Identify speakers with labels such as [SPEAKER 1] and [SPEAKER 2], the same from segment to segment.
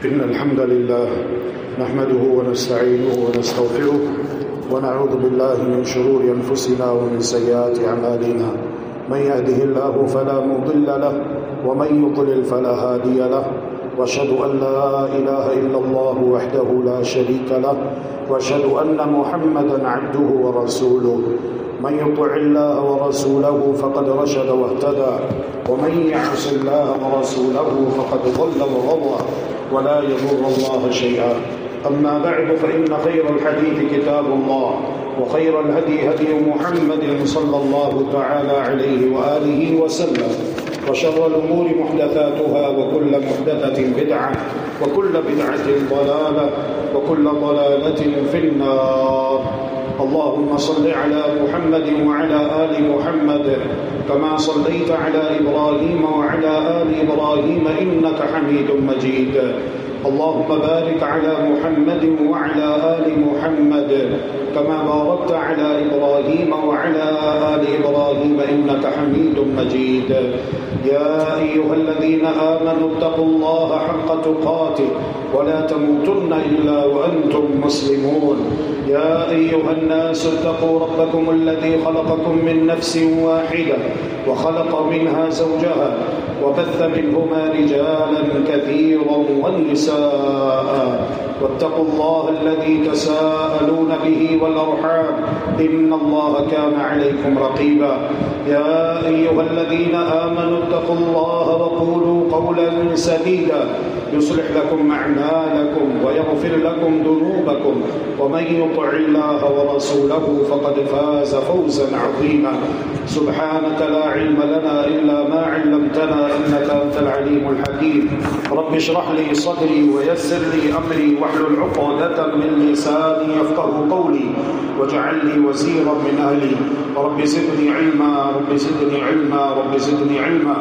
[SPEAKER 1] إن الحمد لله نحمده ونستعينه ونستغفره ونعوذ بالله من شرور أنفسنا ومن سيئات أعمالنا من يهده الله فلا مضل له ومن يضلل فلا هادي له وأشهد أن لا إله إلا الله وحده لا شريك له وأشهد أن محمدا عبده ورسوله من يطع الله ورسوله فقد رشد واهتدى ومن يعص الله ورسوله فقد ضل وغوى ولا يضر الله شيئا. أما بعد فإن خير الحديث كتاب الله وخير الهدي هدي محمد صلى الله تعالى عليه وآله وسلم وشر الأمور محدثاتها وكل محدثة بدعة وكل بدعة ضلالة وكل ضلالة في النار. اللهم صل على محمد وعلى آل محمد كما صليت على إبراهيم وعلى آل إبراهيم إنك حميد مجيد. اللهم بارك على محمد وعلى آل محمد كما باركت على إبراهيم وعلى آل إبراهيم إنك حميد مجيد. يا أيها الذين آمنوا اتقوا الله حق تقاته ولا تموتن إلا وأنتم مسلمون. يا أيها الناس اتقوا ربكم الذي خلقكم من نفس واحدة وخلق منها زوجها وبث منهما رجالا كثيرا ونساء واتقوا الله الذي تساءلون به والأرحام إن الله كان عليكم رقيبا. يا أيها الذين آمنوا اتقوا الله وقولوا قولا سديدا يصلح لكم أعمالكم ويغفر لكم ذنوبكم ومن يطع الله ورسوله فقد فاز فوزا عظيما. سبحانك لا علم لنا إلا ما علمتنا إنك أنت العليم الحكيم. رب اشرح لي صدري ويسر لي أمري واحلل عقدة من لساني يفقهوا قولي واجعل لي وزيرا من أهلي. رب زدني علما رب زدني علما رب زدني علما.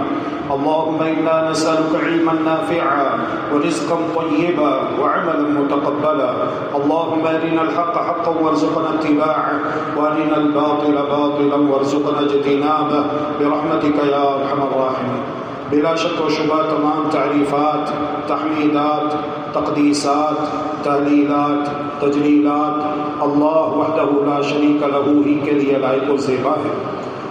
[SPEAKER 1] اللهم إنا نسألك علما نافعا ورزقا طيبا وعملا متقبلا. اللهم أرنا الحق حقا وارزقنا اتباعه وأرنا الباطل باطلا وارزقنا اجتنابه برحمتك يا أرحم الراحمين. بلا شک و شبہ تمام تعریفات، تحمیدات، تقدیسات، تحلیلات، تجلیلات اللہ وحدہ لا شریک لہ ہی کے لیے لائق و زیبا ہے.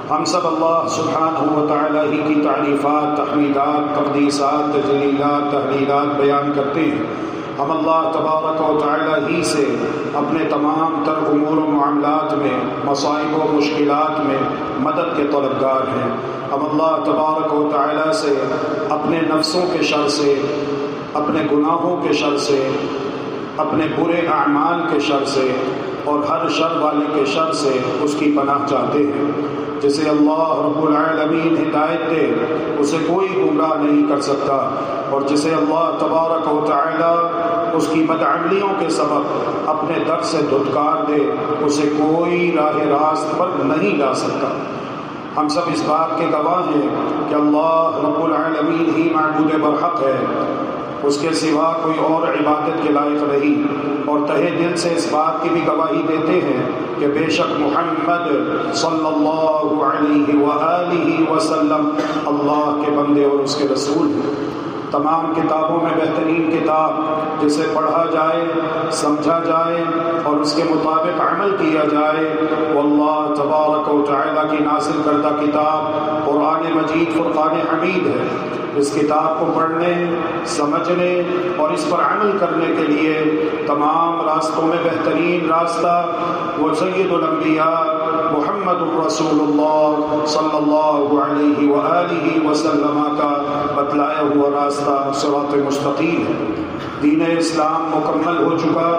[SPEAKER 1] ہم سب اللہ سبحانہ و تعالی ہی کی تعریفات، تحمیدات، تقدیسات، تجلیلات، تحلیلات بیان کرتے ہیں. ہم اللہ تبارک و تعالی ہی سے اپنے تمام تر امور و معاملات میں، مصائب و مشکلات میں مدد کے طلبگار ہیں. ہم اللہ تبارک و تعالی سے اپنے نفسوں کے شر سے، اپنے گناہوں کے شر سے، اپنے برے اعمال کے شر سے اور ہر شر والے کے شر سے اس کی پناہ چاہتے ہیں. جسے اللہ رب العالمین ہدایت دے اسے کوئی گمراہ نہیں کر سکتا، اور جسے اللہ تبارک و تعالی اس کی بدعملیوں کے سبب اپنے در سے دھتکار دے اسے کوئی راہ راست پر نہیں لا سکتا. ہم سب اس بات کے گواہ ہیں کہ اللہ رب العالمین ہی معبود برحق ہے، اس کے سوا کوئی اور عبادت کے لائق نہیں، اور تہہ دل سے اس بات کی بھی گواہی دیتے ہیں کہ بے شک محمد صلی اللہ علیہ وآلہ وسلم اللہ کے بندے اور اس کے رسول ہیں. تمام کتابوں میں بہترین کتاب جسے پڑھا جائے، سمجھا جائے اور اس کے مطابق عمل کیا جائے وہ اللہ تبارک و تعالی کی نازل کردہ کتاب قرآن مجید فرقان حمید ہے. اس کتاب کو پڑھنے، سمجھنے اور اس پر عمل کرنے کے لیے تمام راستوں میں بہترین راستہ وہ سید الانبیاء محمد الرسول اللہ صلی اللہ علیہ وآلہ وسلم کا بتلایا ہوا راستہ صراط مستقیم ہے. دین اسلام مکمل ہو چکا،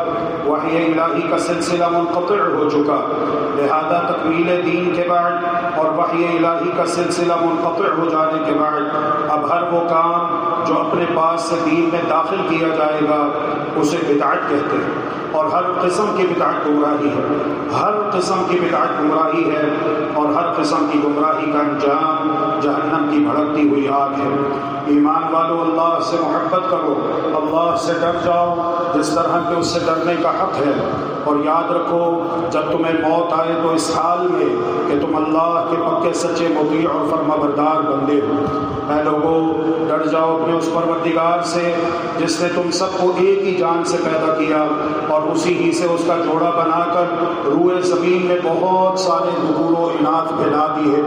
[SPEAKER 1] وحی الہی کا سلسلہ منقطع ہو چکا، لہذا تکمیل دین کے بعد اور وحی الہی کا سلسلہ منقطع ہو جانے کے بعد اب ہر وہ کام جو اپنے پاس سے دین میں داخل کیا جائے گا اسے بدعت کہتے ہیں، اور ہر قسم کی بدعت گمراہی ہے. ہر قسم کی بدعت گمراہی ہے اور ہر قسم کی گمراہی کا انجام جہنم کی بھڑکتی ہوئی آگ ہے. ایمان والو اللہ سے محبت کرو، اللہ سے ڈر جاؤ جس طرح کہ اس سے ڈرنے کا حق ہے، اور یاد رکھو جب تمہیں موت آئے تو اس حال میں کہ تم اللہ کے پکے سچے مطیع اور فرما بردار بندے ہو۔ اے لوگوں ڈر جاؤ اپنے اس پروردگار سے جس نے تم سب کو ایک ہی جان سے پیدا کیا اور اسی ہی سے اس کا جوڑا بنا کر روئے زمین میں بہت سارے ذکور و اناث پھیلا دیے۔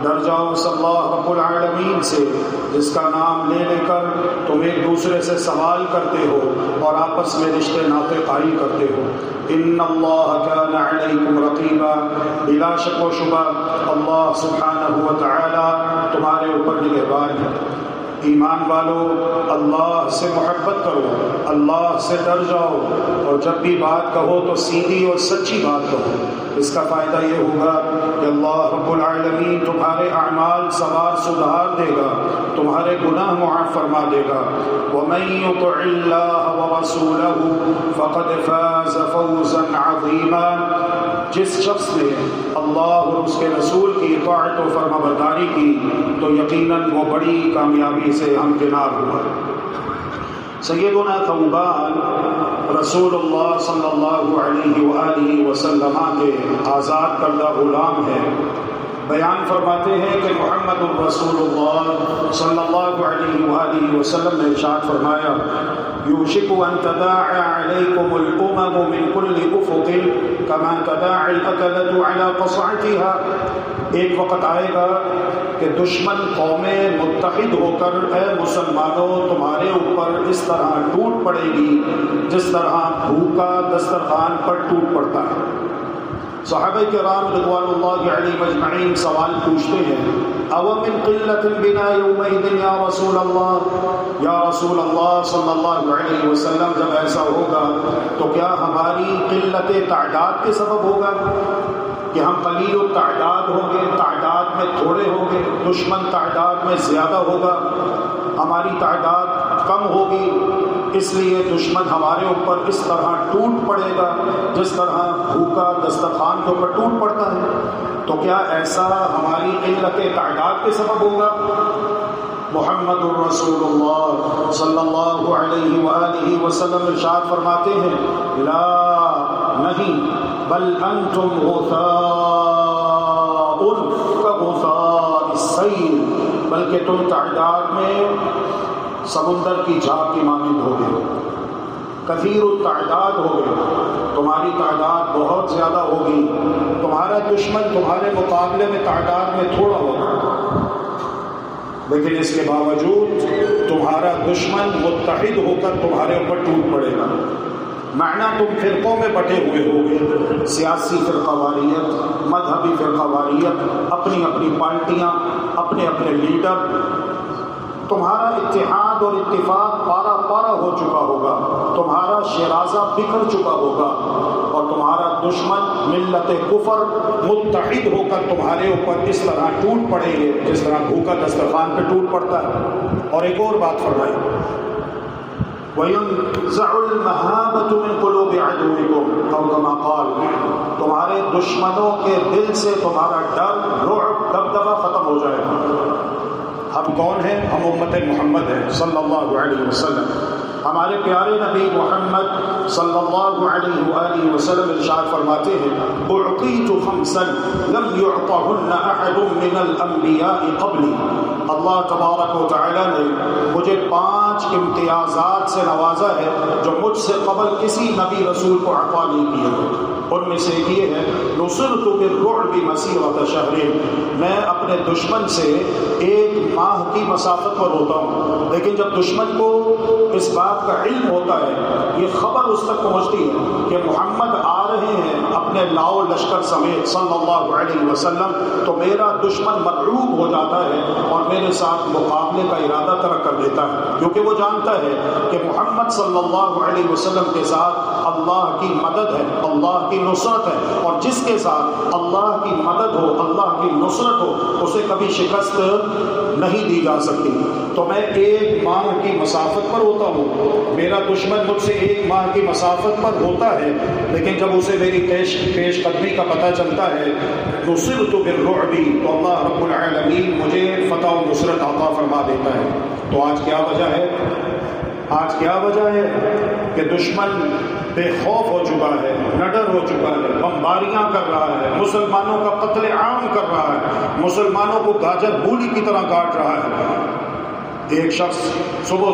[SPEAKER 1] ڈر جاؤ اس اللہ رب العالمین سے جس کا نام لے لے کر تم ایک دوسرے سے سوال کرتے ہو اور آپس میں رشتے ناطے قائم کرتے ہو۔ ان اللہ کان علیکم رقیبا، بلا شک و شبہ اللہ سبحانہ و تعالی تمہارے اوپر نگہبان ہے۔ ایمان والو اللہ سے محبت کرو، اللہ سے ڈر جاؤ، اور جب بھی بات کہو تو سیدھی اور سچی بات کہو۔ اس کا فائدہ یہ ہوگا کہ اللہ رب العالمین تمہارے اعمال سوار سدھار دے گا، تمہارے گناہ معاف فرما دے گا۔ وَمَن يُطِعِ اللَّهَ وَرَسُولَهُ فَقَدْ فَازَ فَوْزًا عَظِيمًا، جس شخص نے اللہ اور اس کے رسول کی اطاعت و فرما برداری کی تو یقیناً وہ بڑی کامیابی سے ہمکنار ہوا۔ سیدنا ثوبان رسول اللہ صلی اللہ علیہ وآلہ وسلم کے آزاد کردہ غلام ہیں۔ بیان فرماتے ہیں کہ محمد الرسول اللہ صلی اللہ علیہ وآلہ وسلم نے ارشاد فرمایا، یوشک ان تداعی علیکم الامم من کل افق کما تداعی الاکلۃ علی قصعتها، ایک وقت آئے گا کہ دشمن قومیں متحد ہو کر اے مسلمانوں تمہارے اوپر اس طرح ٹوٹ پڑے گی جس طرح بھوکا دسترخوان پر ٹوٹ پڑتا ہے۔ صحابہ کرام رضوان اللہ علیہم اجمعین سوال پوچھتے ہیں، او من قلت بنا یومئذ یا رسول اللہ، یا رسول اللہ صلی اللہ علیہ وسلم جب ایسا ہوگا تو کیا ہماری قلت تعداد کے سبب ہوگا کہ ہم قلیل التعداد ہوں گے، تعداد میں تھوڑے ہوں گے، دشمن تعداد میں زیادہ ہوگا، ہماری تعداد کم ہوگی، اس لیے دشمن ہمارے اوپر اس طرح ٹوٹ پڑے گا جس طرح بھوکا دسترخوان کے اوپر ٹوٹ پڑتا ہے، تو کیا ایسا ہماری قلت تعداد کے سبب ہوگا؟ محمد الرسول اللہ صلی اللہ علیہ وآلہ وسلم ارشاد فرماتے ہیں، لا نہیں، بل انتم غثاء كغثاء السیل، بلکہ تم تعداد میں سمندر کی جھاگ کی مانند ہوگے، کثیر التعداد ہوگے، تمہاری تعداد بہت زیادہ ہوگی، تمہارا دشمن تمہارے مقابلے میں تعداد میں تھوڑا ہوگا، لیکن اس کے باوجود تمہارا دشمن متحد ہو کر تمہارے اوپر ٹوٹ پڑے گا۔ معنی تم فرقوں میں بٹے ہوئے ہوگے، سیاسی فرقہ واریت، مذہبی فرقہ واریت، اپنی اپنی پارٹیاں، اپنے اپنے لیڈر، تمہارا اتحاد اور اتفاق پارا پارا ہو چکا ہوگا، تمہارا شیرازہ بکھر چکا ہوگا، اور تمہارا دشمن ملت کفر متحد ہو کر تمہارے اوپر اس طرح ٹوٹ پڑے گے جس طرح بھوکا دسترخوان پہ ٹوٹ پڑتا ہے۔ اور ایک اور بات فرمائی، وَيُنزَعُ الْمَهَابَةُ مِنْ قُلُوبِ عَدُوِّكُمْ أَوْ كَمَا قَالَ، تمہارے دشمنوں کے دل سے تمہارا ڈر، رعب، دبدبہ ختم ہو جائے گا۔ ہم کون ہیں؟ ہم امت محمد ہیں صلی اللہ علیہ وسلم۔ ہمارے پیارے نبی محمد صلی اللہ علیہ وآلہ وسلم ارشاد فرماتے ہیں، اعطیت خمسا لم یعطہن احد من الانبیاء قبلی، اللہ تبارک و تعالی نے مجھے 5 امتیازات سے نوازا ہے جو مجھ سے قبل کسی نبی رسول کو عطا نہیں کیے۔ ان میں سے یہ ہے، نصرت بالرعب مسیرۃ شہر، میں اپنے دشمن سے 1 ماہ کی مسافت پر ہوتا ہوں، لیکن جب دشمن کو اس بات کا علم ہوتا ہے، یہ خبر اس تک پہنچتی ہے کہ محمد آ رہے ہیں اپنے لاؤ لشکر سمیت صلی اللہ علیہ وسلم، تو میرا دشمن مرعوب ہو جاتا ہے اور میرے ساتھ مقابلے کا ارادہ ترک کر دیتا ہے، کیونکہ وہ جانتا ہے کہ محمد صلی اللہ علیہ وسلم کے ساتھ اللہ کی مدد ہے، اللہ کی نصرت ہے، اور جس کے ساتھ اللہ کی مدد ہو، اللہ کی نصرت ہو، اسے کبھی شکست نہیں دی جا سکتی۔ تو میں 1 ماہ کی مسافت پر ہوتا ہوں، میرا دشمن مجھ سے 1 ماہ کی مسافت پر ہوتا ہے، لیکن جب اسے میری پیش قدمی کا پتہ چلتا ہے، نصرت بالرعب، تو اللہ رب العالمین مجھے فتح و نصرت عطا فرما دیتا ہے۔ تو آج کیا وجہ ہے؟ آج کیا وجہ ہے کہ دشمن بے خوف ہو چکا ہے، نڈر ہو چکا ہے، بمباریاں کر رہا ہے، مسلمانوں کا قتل عام کر رہا ہے، مسلمانوں کو گاجر بولی کی طرح کاٹ رہا ہے۔ ایک شخص صبح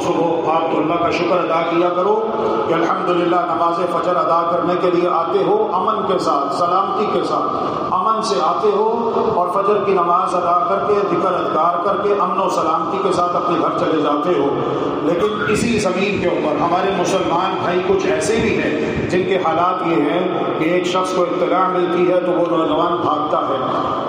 [SPEAKER 1] آپ تو اللہ کا شکر ادا کیا کرو کہ الحمدللہ نماز فجر ادا کرنے کے لیے آتے ہو امن کے ساتھ، سلامتی کے ساتھ، امن سے آتے ہو اور فجر کی نماز ادا کر کے ذکر اذکار کر کے امن و سلامتی کے ساتھ اپنے گھر چلے جاتے ہو۔ لیکن اسی زمین کے اوپر ہمارے مسلمان بھائی کچھ ایسے بھی ہیں جن کے حالات یہ ہیں کہ ایک شخص کو اطلاع ملتی ہے تو وہ نوجوان بھاگتا ہے،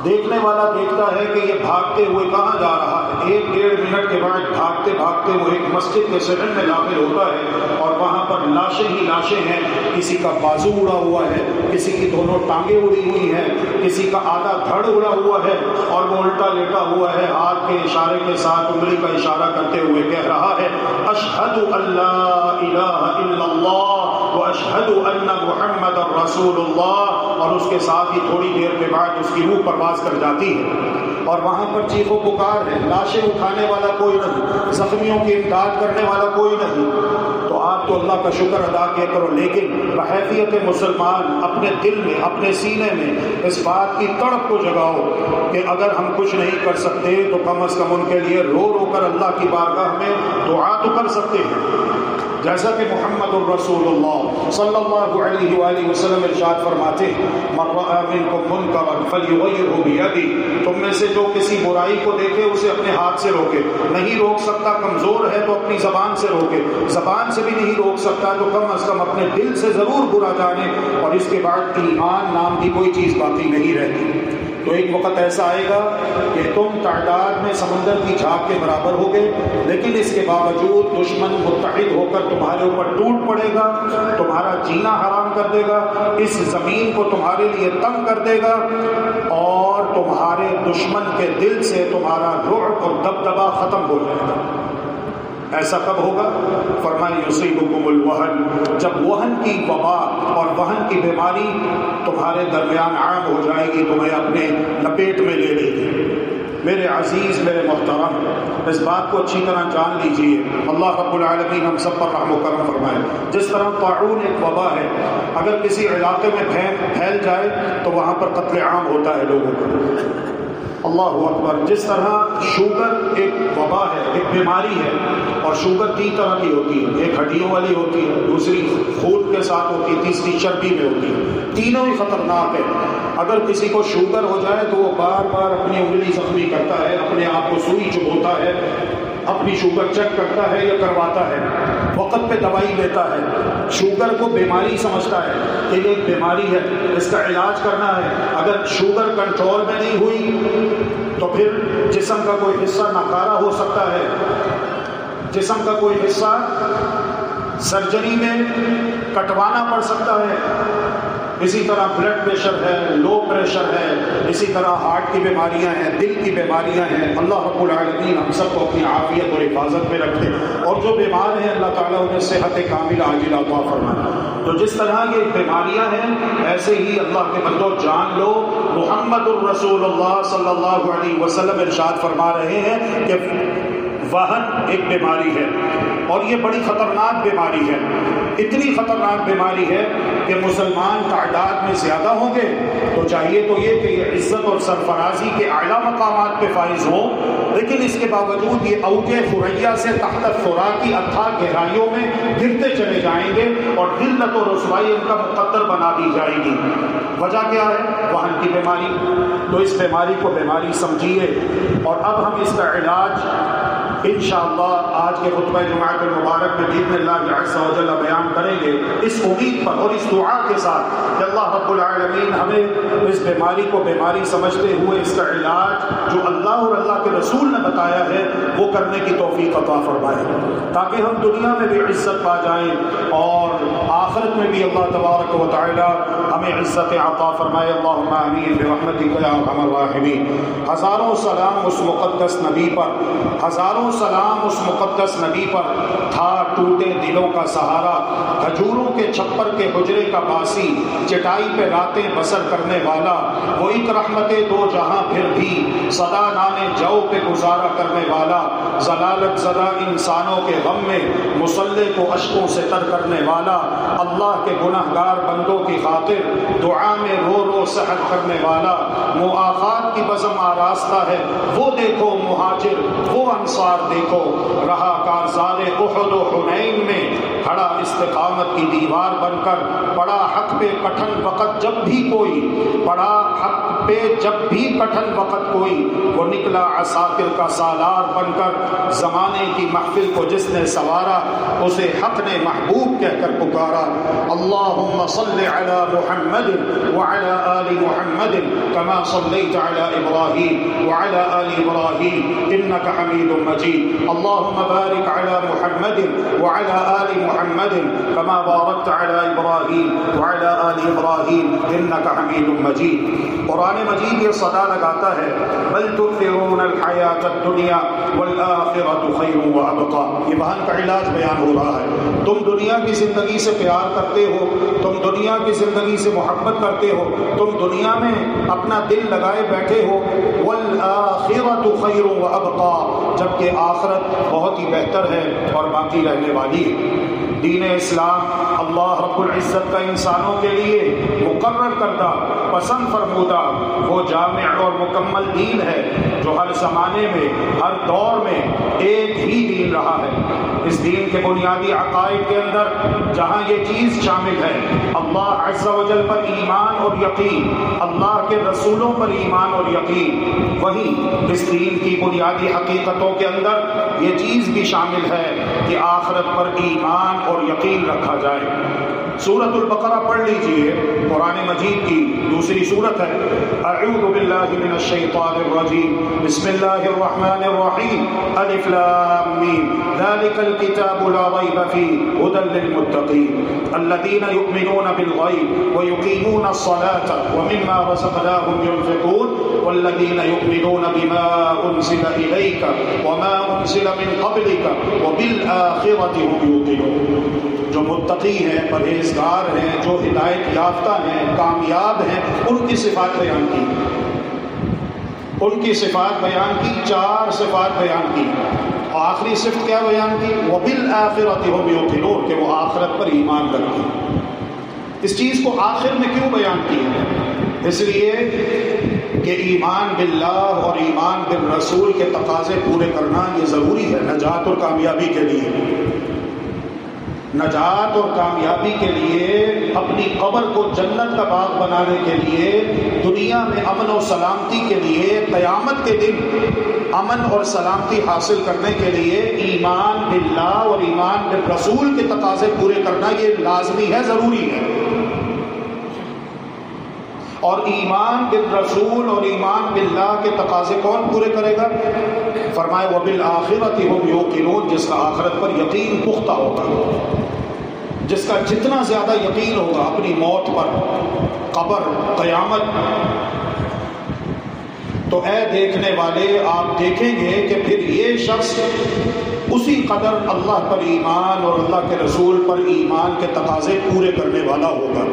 [SPEAKER 1] دیکھنے والا دیکھتا ہے کہ یہ بھاگتے ہوئے کہاں جا رہا ہے، 1-1.5 منٹ کے بعد بھاگتے بھاگتے وہ ایک مسجد کے صحن میں داخل ہوتا ہے اور وہاں پر لاشیں ہی لاشیں ہیں، کسی کا بازو اڑا ہوا ہے، کسی کی دونوں ٹانگیں اڑی ہوئی ہیں، کسی کا آدھا دھڑ اڑا ہوا ہے اور وہ الٹا لیٹا ہوا ہے، ہاتھ کے اشارے کے ساتھ انگلی کا اشارہ کرتے ہوئے کہہ رہا ہے اشہد ان لا الہ الا اللہ واشہد ان محمد رسول اللہ، اور اس کے ساتھ ہی تھوڑی دیر کے بعد اس کی روح پرواز کر جاتی ہے اور وہاں پر چیخ و پکار ہے، لاشیں اٹھانے والا کوئی نہیں، زخمیوں کی امداد کرنے والا کوئی نہیں۔ تو آپ تو اللہ کا شکر ادا کیا کرو، لیکن بحیثیت مسلمان اپنے دل میں، اپنے سینے میں اس بات کی تڑپ کو جگاؤ کہ اگر ہم کچھ نہیں کر سکتے تو کم از کم ان کے لیے رو رو کر اللہ کی بارگاہ میں دعا تو کر سکتے ہیں۔ جیسا کہ محمد الرسول اللہ صلی اللہ علیہ وآلہ وسلم ارشاد فرماتے ہیں من رأى منکم منکرا فلیغیرہ بیدہ، تم میں سے جو کسی برائی کو دیکھے اسے اپنے ہاتھ سے روکے، نہیں روک سکتا کمزور ہے تو اپنی زبان سے روکے، زبان سے بھی نہیں روک سکتا تو کم از کم اپنے دل سے ضرور برا جانے، اور اس کے بعد ایمان نام کی کوئی چیز باقی نہیں رہتی۔ تو ایک وقت ایسا آئے گا کہ تم تعداد میں سمندر کی جھاگ کے برابر ہوگے، لیکن اس کے باوجود دشمن متحد ہو کر تمہارے اوپر ٹوٹ پڑے گا، تمہارا جینا حرام کر دے گا، اس زمین کو تمہارے لیے تنگ کر دے گا، اور تمہارے دشمن کے دل سے تمہارا رعب اور دبدبہ ختم ہو جائے گا۔ ایسا کب ہوگا؟ فرمایا یصیبکم الوہن، جب وہن کی وبا اور وہن کی بیماری تمہارے درمیان عام ہو جائے گی، تمہیں اپنے لپیٹ میں لے لے گی۔ میرے عزیز، میرے محترم، اس بات کو اچھی طرح جان لیجئے، اللہ رب العالمین ہم سب پر رحم و کرم فرمائے۔ جس طرح طاعون ایک وبا ہے، اگر کسی علاقے میں پھیل جائے تو وہاں پر قتل عام ہوتا ہے لوگوں کا، اللہ اکبر۔ جس طرح شوگر ایک وبا ہے، ایک بیماری ہے، اور شوگر 3 طرح کی ہوتی ہے، ایک ہڈیوں والی ہوتی ہے، دوسری خون کے ساتھ ہوتی ہے، تیسری چربی میں ہوتی ہے، تینوں ہی خطرناک ہے۔ اگر کسی کو شوگر ہو جائے تو وہ بار بار اپنی انگلی زخمی کرتا ہے، اپنے آپ کو سوئی چبھوتا ہے، اپنی شوگر چیک کرتا ہے یا کرواتا ہے، وقت پہ دوائی لیتا ہے، شوگر کو بیماری سمجھتا ہے کہ یہ ایک بیماری ہے، اس کا علاج کرنا ہے۔ اگر شوگر کنٹرول میں نہیں ہوئی تو پھر جسم کا کوئی حصہ ناکارہ ہو سکتا ہے، جسم کا کوئی حصہ سرجری میں کٹوانا پڑ سکتا ہے۔ اسی طرح بلڈ پریشر ہے، لو پریشر ہے، اسی طرح ہارٹ کی بیماریاں ہیں، دل کی بیماریاں ہیں۔ اللہ رب العالمین ہم سب کو اپنی عافیت اور حفاظت میں رکھے، اور جو بیمار ہیں اللہ تعالیٰ انہیں صحت کاملہ عاجلہ عطا فرمائے۔ تو جس طرح یہ بیماریاں ہیں، ایسے ہی اللہ کے بندو جان لو، محمد الرسول اللہ صلی اللہ علیہ وسلم ارشاد فرما رہے ہیں کہ وہن ایک بیماری ہے، اور یہ بڑی خطرناک بیماری ہے، اتنی خطرناک بیماری ہے کہ مسلمان تعداد میں زیادہ ہوں گے تو چاہیے تو یہ کہ یہ عزت اور سرفرازی کے اعلیٰ مقامات پہ فائز ہوں، لیکن اس کے باوجود یہ اوج ثریا سے تحت ثرا کی اتھا گہرائیوں میں گرتے چلے جائیں گے، اور ذلت و رسوائی ان کا مقدر بنا دی جائے گی۔ وجہ کیا ہے؟ وہن کی بیماری۔ تو اس بیماری کو بیماری سمجھیے، اور اب ہم اس کا علاج انشاءاللہ آج کے خطبہ جمعہ المبارک میں باذن اللہ عز و جل بیان کریں گے، اس امید پر اور اس دعا کے ساتھ کہ اللہ رب العالمین ہمیں اس بیماری کو بیماری سمجھتے ہوئے اس کا علاج جو اللہ اور اللہ کے رسول نے بتایا ہے وہ کرنے کی توفیق عطا فرمائے، تاکہ ہم دنیا میں بھی عزت پا جائیں اور آخرت میں بھی اللہ تبارک و تعالی ہمیں عزت عطا فرمائے۔ اللہم آمین برحمتک یا ارحم الراحمین۔ ہزاروں سلام اس مقدس نبی پر، ہزاروں سلام اس مقدس نبی پر، تھا ٹوٹا مانگتے دلوں کا سہارا، کھجوروں کے چھپر کے حجرے کا باسی، چٹائی پہ راتیں بسر کرنے والا، وہ ایک رحمت دو جہاں پھر بھی سدا نانے جو پہ گزارا کرنے والا، ضلالت زدہ انسانوں کے غم میں مصلے کو اشکوں سے تر کرنے والا، اللہ کے گنہگار بندوں کی خاطر دعا میں رو رو سحر کرنے والا، مؤاخات کی بزم آراستہ ہے وہ دیکھو مہاجر وہ انصار دیکھو، رہا کارزار احد و حنین میں کھڑا استقامت کی دیوار بن کر، پڑا حق پہ کٹھن وقت جب بھی کوئی، پڑا حق پہ جب بھی کٹھن وقت کوئی، وہ نکلا عساکر کا سالار بن کر، زمانے کی محفل کو جس نے سوارا اسے حق نے محبوب کہہ کر پکارا۔ اللہم صل علی محمد وعلی آل محمد کما صلیت علی ابراہیم وعلی آل ابراہیم انک حمید مجید، اللہم بارک علی محمد وعلی آل محمد کما بارکت علی ابراہیم وعلی آل ابراہیم انک حمید مجید۔ قرآن مجید یہ صدا لگاتا ہے بل تؤثرون الحیاۃ الدنیا والآخرۃ خیر وابقیٰ، یہ بہن کا علاج بیان ہو رہا ہے۔ تم دنیا کی زندگی سے پیار کرتے ہو، تم دنیا کی زندگی سے محبت کرتے ہو، تم دنیا میں اپنا دل لگائے بیٹھے ہو، والآخرۃ خیر وابقیٰ، جبکہ آخرت بہت ہی بہتر ہے اور باقی رہنے والی ہے۔ دین اسلام اللہ رب العزت کا انسانوں کے لیے مقرر کردہ پسند فرمودہ وہ جامع اور مکمل دین ہے جو ہر زمانے میں ہر دور میں ایک ہی دین رہا ہے۔ اس دین کے بنیادی عقائد کے اندر جہاں یہ چیز شامل ہے اللہ عز و جل پر ایمان اور یقین، اللہ کے رسولوں پر ایمان اور یقین، وہیں اس دین کی بنیادی حقیقتوں کے اندر یہ چیز بھی شامل ہے کہ آخرت پر ایمان اور یقین رکھا جائے۔ سورۃ البقرہ پڑھ لیجئے، قرآن مجید کی دوسری سورت ہے۔ اعوذ باللہ من الشیطان الرجیم، بسم اللہ الرحمن الرحیم، الف لام میم، ذلک الکتاب لا ریب فیہ ھدی للمتقین الذین یؤمنون بالغیب ویقیمون الصلاة ومما رزقناہم ينفقون والذین یؤمنون بما انزل الیک وما انزل من قبلک وبالآخرۃ ہم یوقنون۔ جو متقی ہیں، پرہیزگار ہیں، جو ہدایت یافتہ ہیں، کامیاب ہیں، ان کی صفات بیان کی، ان کی صفات بیان کی، چار صفات بیان کی۔ آخری صفت کیا بیان کی؟ وَبِالْآخِرَةِ هُمْ يُوقِنُونَ، کہ وہ آخرت پر ایمان رکھتے ہیں۔ اس چیز کو آخر میں کیوں بیان کیا ہے؟ اس لیے کہ ایمان باللہ اور ایمان بالرسول کے تقاضے پورے کرنا یہ ضروری ہے نجات اور کامیابی کے لیے۔ نجات اور کامیابی کے لیے، اپنی قبر کو جنت کا باغ بنانے کے لیے، دنیا میں امن و سلامتی کے لیے، قیامت کے دن امن اور سلامتی حاصل کرنے کے لیے ایمان باللہ اور ایمان بالرسول کے تقاضے پورے کرنا یہ لازمی ہے، ضروری ہے۔ اور ایمان بالرسول اور ایمان باللہ کے تقاضے کون پورے کرے گا؟ فرمائے وَبِالْآخِرَةِ هُمْ يُوقِنُونَ، جس کا آخرت پر یقین پختہ ہوگا، جس کا جتنا زیادہ یقین ہوگا اپنی موت پر، قبر، قیامت۔ تو اے دیکھنے والے، آپ دیکھیں گے کہ پھر یہ شخص اسی قدر اللہ پر ایمان اور اللہ کے رسول پر ایمان کے تقاضے پورے کرنے والا ہوگا۔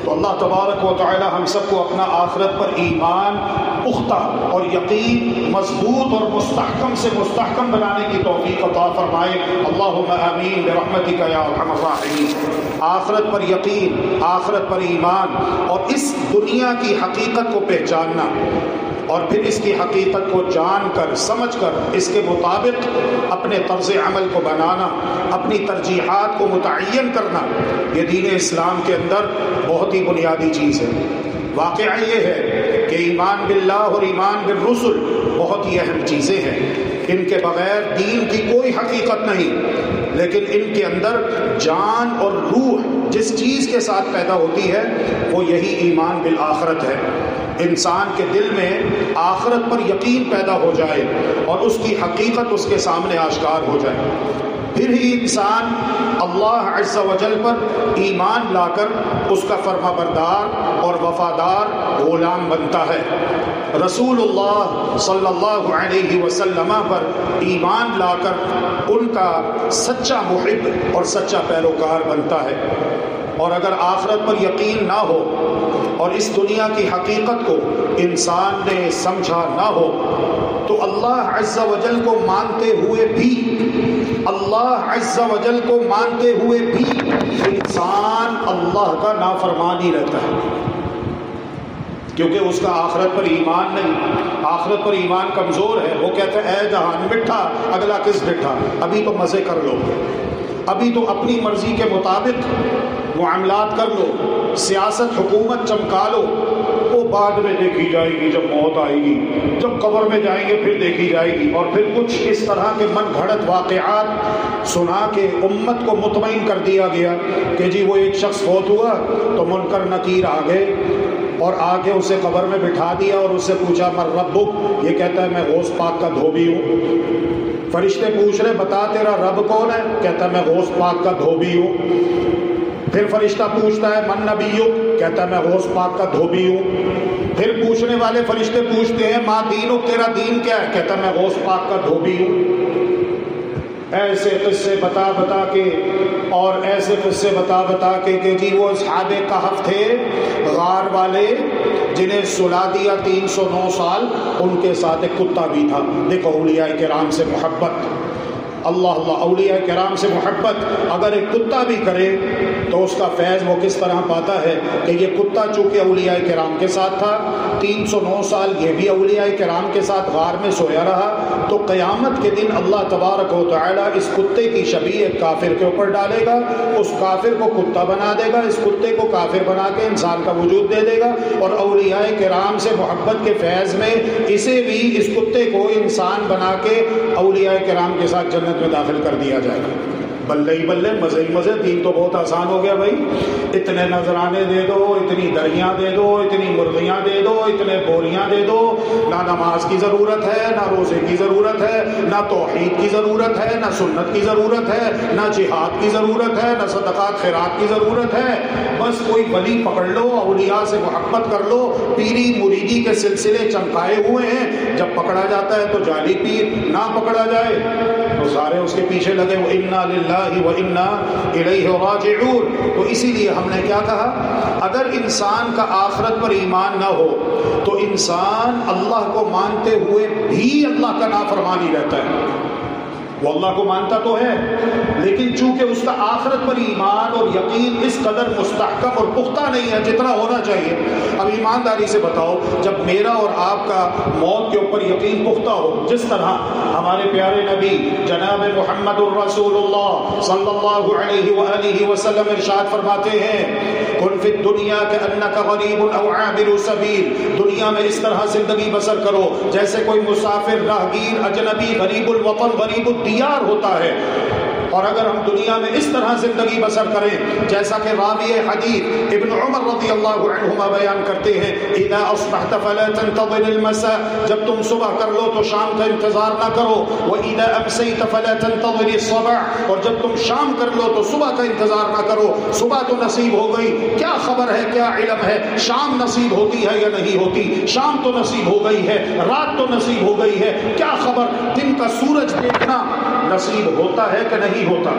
[SPEAKER 1] تو اللہ تبارک و تعالی ہم سب کو اپنا آخرت پر ایمان پختہ اور یقین مضبوط اور مستحکم سے مستحکم بنانے کی توفیق عطا فرمائے۔ اللہم آمین برحمتک یا ارحم الراحمین۔ آخرت پر یقین، آخرت پر ایمان اور اس دنیا کی حقیقت کو پہچاننا، اور پھر اس کی حقیقت کو جان کر، سمجھ کر، اس کے مطابق اپنے طرز عمل کو بنانا، اپنی ترجیحات کو متعین کرنا، یہ دین اسلام کے اندر بہت ہی بنیادی چیز ہے۔ واقعہ یہ ہے کہ ایمان باللہ اور ایمان بالرسل بہت ہی اہم چیزیں ہیں، ان کے بغیر دین کی کوئی حقیقت نہیں، لیکن ان کے اندر جان اور روح جس چیز کے ساتھ پیدا ہوتی ہے وہ یہی ایمان بالآخرت ہے۔ انسان کے دل میں آخرت پر یقین پیدا ہو جائے اور اس کی حقیقت اس کے سامنے آشکار ہو جائے۔ پھر ہی انسان اللہ عز و جل پر ایمان لا کر اس کا فرما بردار اور وفادار غلام بنتا ہے، رسول اللہ صلی اللہ علیہ وسلم پر ایمان لا کر ان کا سچا محب اور سچا پیروکار بنتا ہے۔ اور اگر آخرت پر یقین نہ ہو اور اس دنیا کی حقیقت کو انسان نے سمجھا نہ ہو تو اللہ عز و جل کو مانتے ہوئے بھی انسان اللہ کا نافرمان ہی رہتا ہے، کیونکہ اس کا آخرت پر ایمان نہیں، آخرت پر ایمان کمزور ہے۔ وہ کہتے ہیں اے جہان مٹھا اگلا کس ڈٹھا، ابھی تو مزے کر لو، ابھی تو اپنی مرضی کے مطابق معاملات کر لو، سیاست حکومت چمکا لو، وہ بعد میں دیکھی جائے گی، جب موت آئے گی، جب قبر میں جائیں گے پھر دیکھی جائے گی۔ اور پھر کچھ اس طرح کے من گھڑت واقعات سنا کے امت کو مطمئن کر دیا گیا کہ جی وہ ایک شخص فوت ہوا تو منکر نکیر آ گئے اور آ کے اسے قبر میں بٹھا دیا اور اس سے پوچھا من ربک، یہ کہتا ہے میں غوث پاک کا دھوبی ہوں۔ فرشتے پوچھ رہے بتا تیرا رب کون ہے، کہتا ہے میں غوث پاک کا دھوبی ہوں۔ پھر فرشتہ پوچھتا ہے من نبیک، کہتا ہے میں غوث پاک کا دھوبی ہوں۔ پھر پوچھنے والے فرشتے پوچھتے ہیں ما دینک، تیرا دین کیا ہے، کہتا ہے میں غوث پاک کا دھوبی ہوں۔ ایسے قصے بتا بتا کے اور ایسے قصے بتا بتا کے کہ جی وہ اصحاب کہف تھے غار والے جنہیں سلا دیا 309 سال، ان کے ساتھ ایک کتا بھی تھا۔ دیکھو اولیاء کرام سے محبت، اللہ اولیاء کرام سے محبت اگر ایک کتا بھی کرے تو اس کا فیض وہ کس طرح پاتا ہے کہ یہ کتا چونکہ اولیاء کرام کے ساتھ تھا، 309 سال یہ بھی اولیاء کرام کے ساتھ غار میں سویا رہا، تو قیامت کے دن اللہ تبارک و تعالی اس کتے کی شبیہ ایک کافر کے اوپر ڈالے گا، اس کافر کو کتا بنا دے گا، اس کتے کو کافر بنا کے انسان کا وجود دے دے گا، اور اولیاء کرام سے محبت کے فیض میں اسے بھی اس کتے کو انسان بنا کے اولیاء کرام کے ساتھ جنت میں داخل کر دیا جائے گا۔ بلے ہی بلے، مزے ہی مزے، دین تو بہت آسان ہو گیا بھائی، اتنے نذرانے دے دو، اتنی دریاں دے دو، اتنی مرغیاں دے دو، اتنے بوریاں دے دو، نہ نماز کی ضرورت ہے، نہ روزے کی ضرورت ہے، نہ توحید کی ضرورت ہے، نہ سنت کی ضرورت ہے، نہ جہاد کی ضرورت ہے، نہ صدقات خیرات کی ضرورت ہے، بس کوئی ولی پکڑ لو، اولیاء سے محبت کر لو، پیری مریدی کے سلسلے چمکائے ہوئے ہیں، جب پکڑا جاتا ہے تو جعلی پیر، نہ پکڑا جائے تو سارے اس کے پیچھے لگے وہ انا للہ و انا الیہ راجعون۔ تو اسی لیے ہم نے کیا کہا، اگر انسان کا آخرت پر ایمان نہ ہو تو انسان اللہ کو مانتے ہوئے بھی اللہ کا نافرمانی رہتا ہے۔ وہ اللہ کو مانتا تو ہے لیکن چونکہ اس کا آخرت پر ایمان اور یقین اس قدر مستحکم اور پختہ نہیں ہے جتنا ہونا چاہیے۔ اب ایمانداری سے بتاؤ، جب میرا اور آپ کا موت کے اوپر یقین پختہ ہو، جس طرح ہمارے پیارے نبی جناب محمد الرسول اللہ صلی اللہ علیہ وآلہ وسلم ارشاد فرماتے ہیں کن فی الدنیا کأنک غریب او عابر سبیل، دنیا میں اس طرح زندگی بسر کرو جیسے کوئی مسافر، راہگیر، اجنبی، غریب الوطن، غریب الدیار ہوتا ہے۔ اور اگر ہم دنیا میں اس طرح زندگی بسر کریں جیسا کہ راوی حدیث ابن عمر رضی اللہ عنہما بیان کرتے ہیں اذا اصبحت فلا تنتظر المساء، جب تم صبح کر لو تو شام کا انتظار نہ کرو، واذا امسيت فلا تنتظر الصباح، اور جب تم شام کر لو تو صبح کا انتظار نہ کرو۔ صبح تو نصیب ہو گئی، کیا خبر ہے، کیا علم ہے شام نصیب ہوتی ہے یا نہیں ہوتی، شام تو نصیب ہو گئی ہے، رات تو نصیب ہو گئی ہے، کیا خبر دن کا سورج دیکھنا نصیب ہوتا ہے کہ نہیں ہوتا۔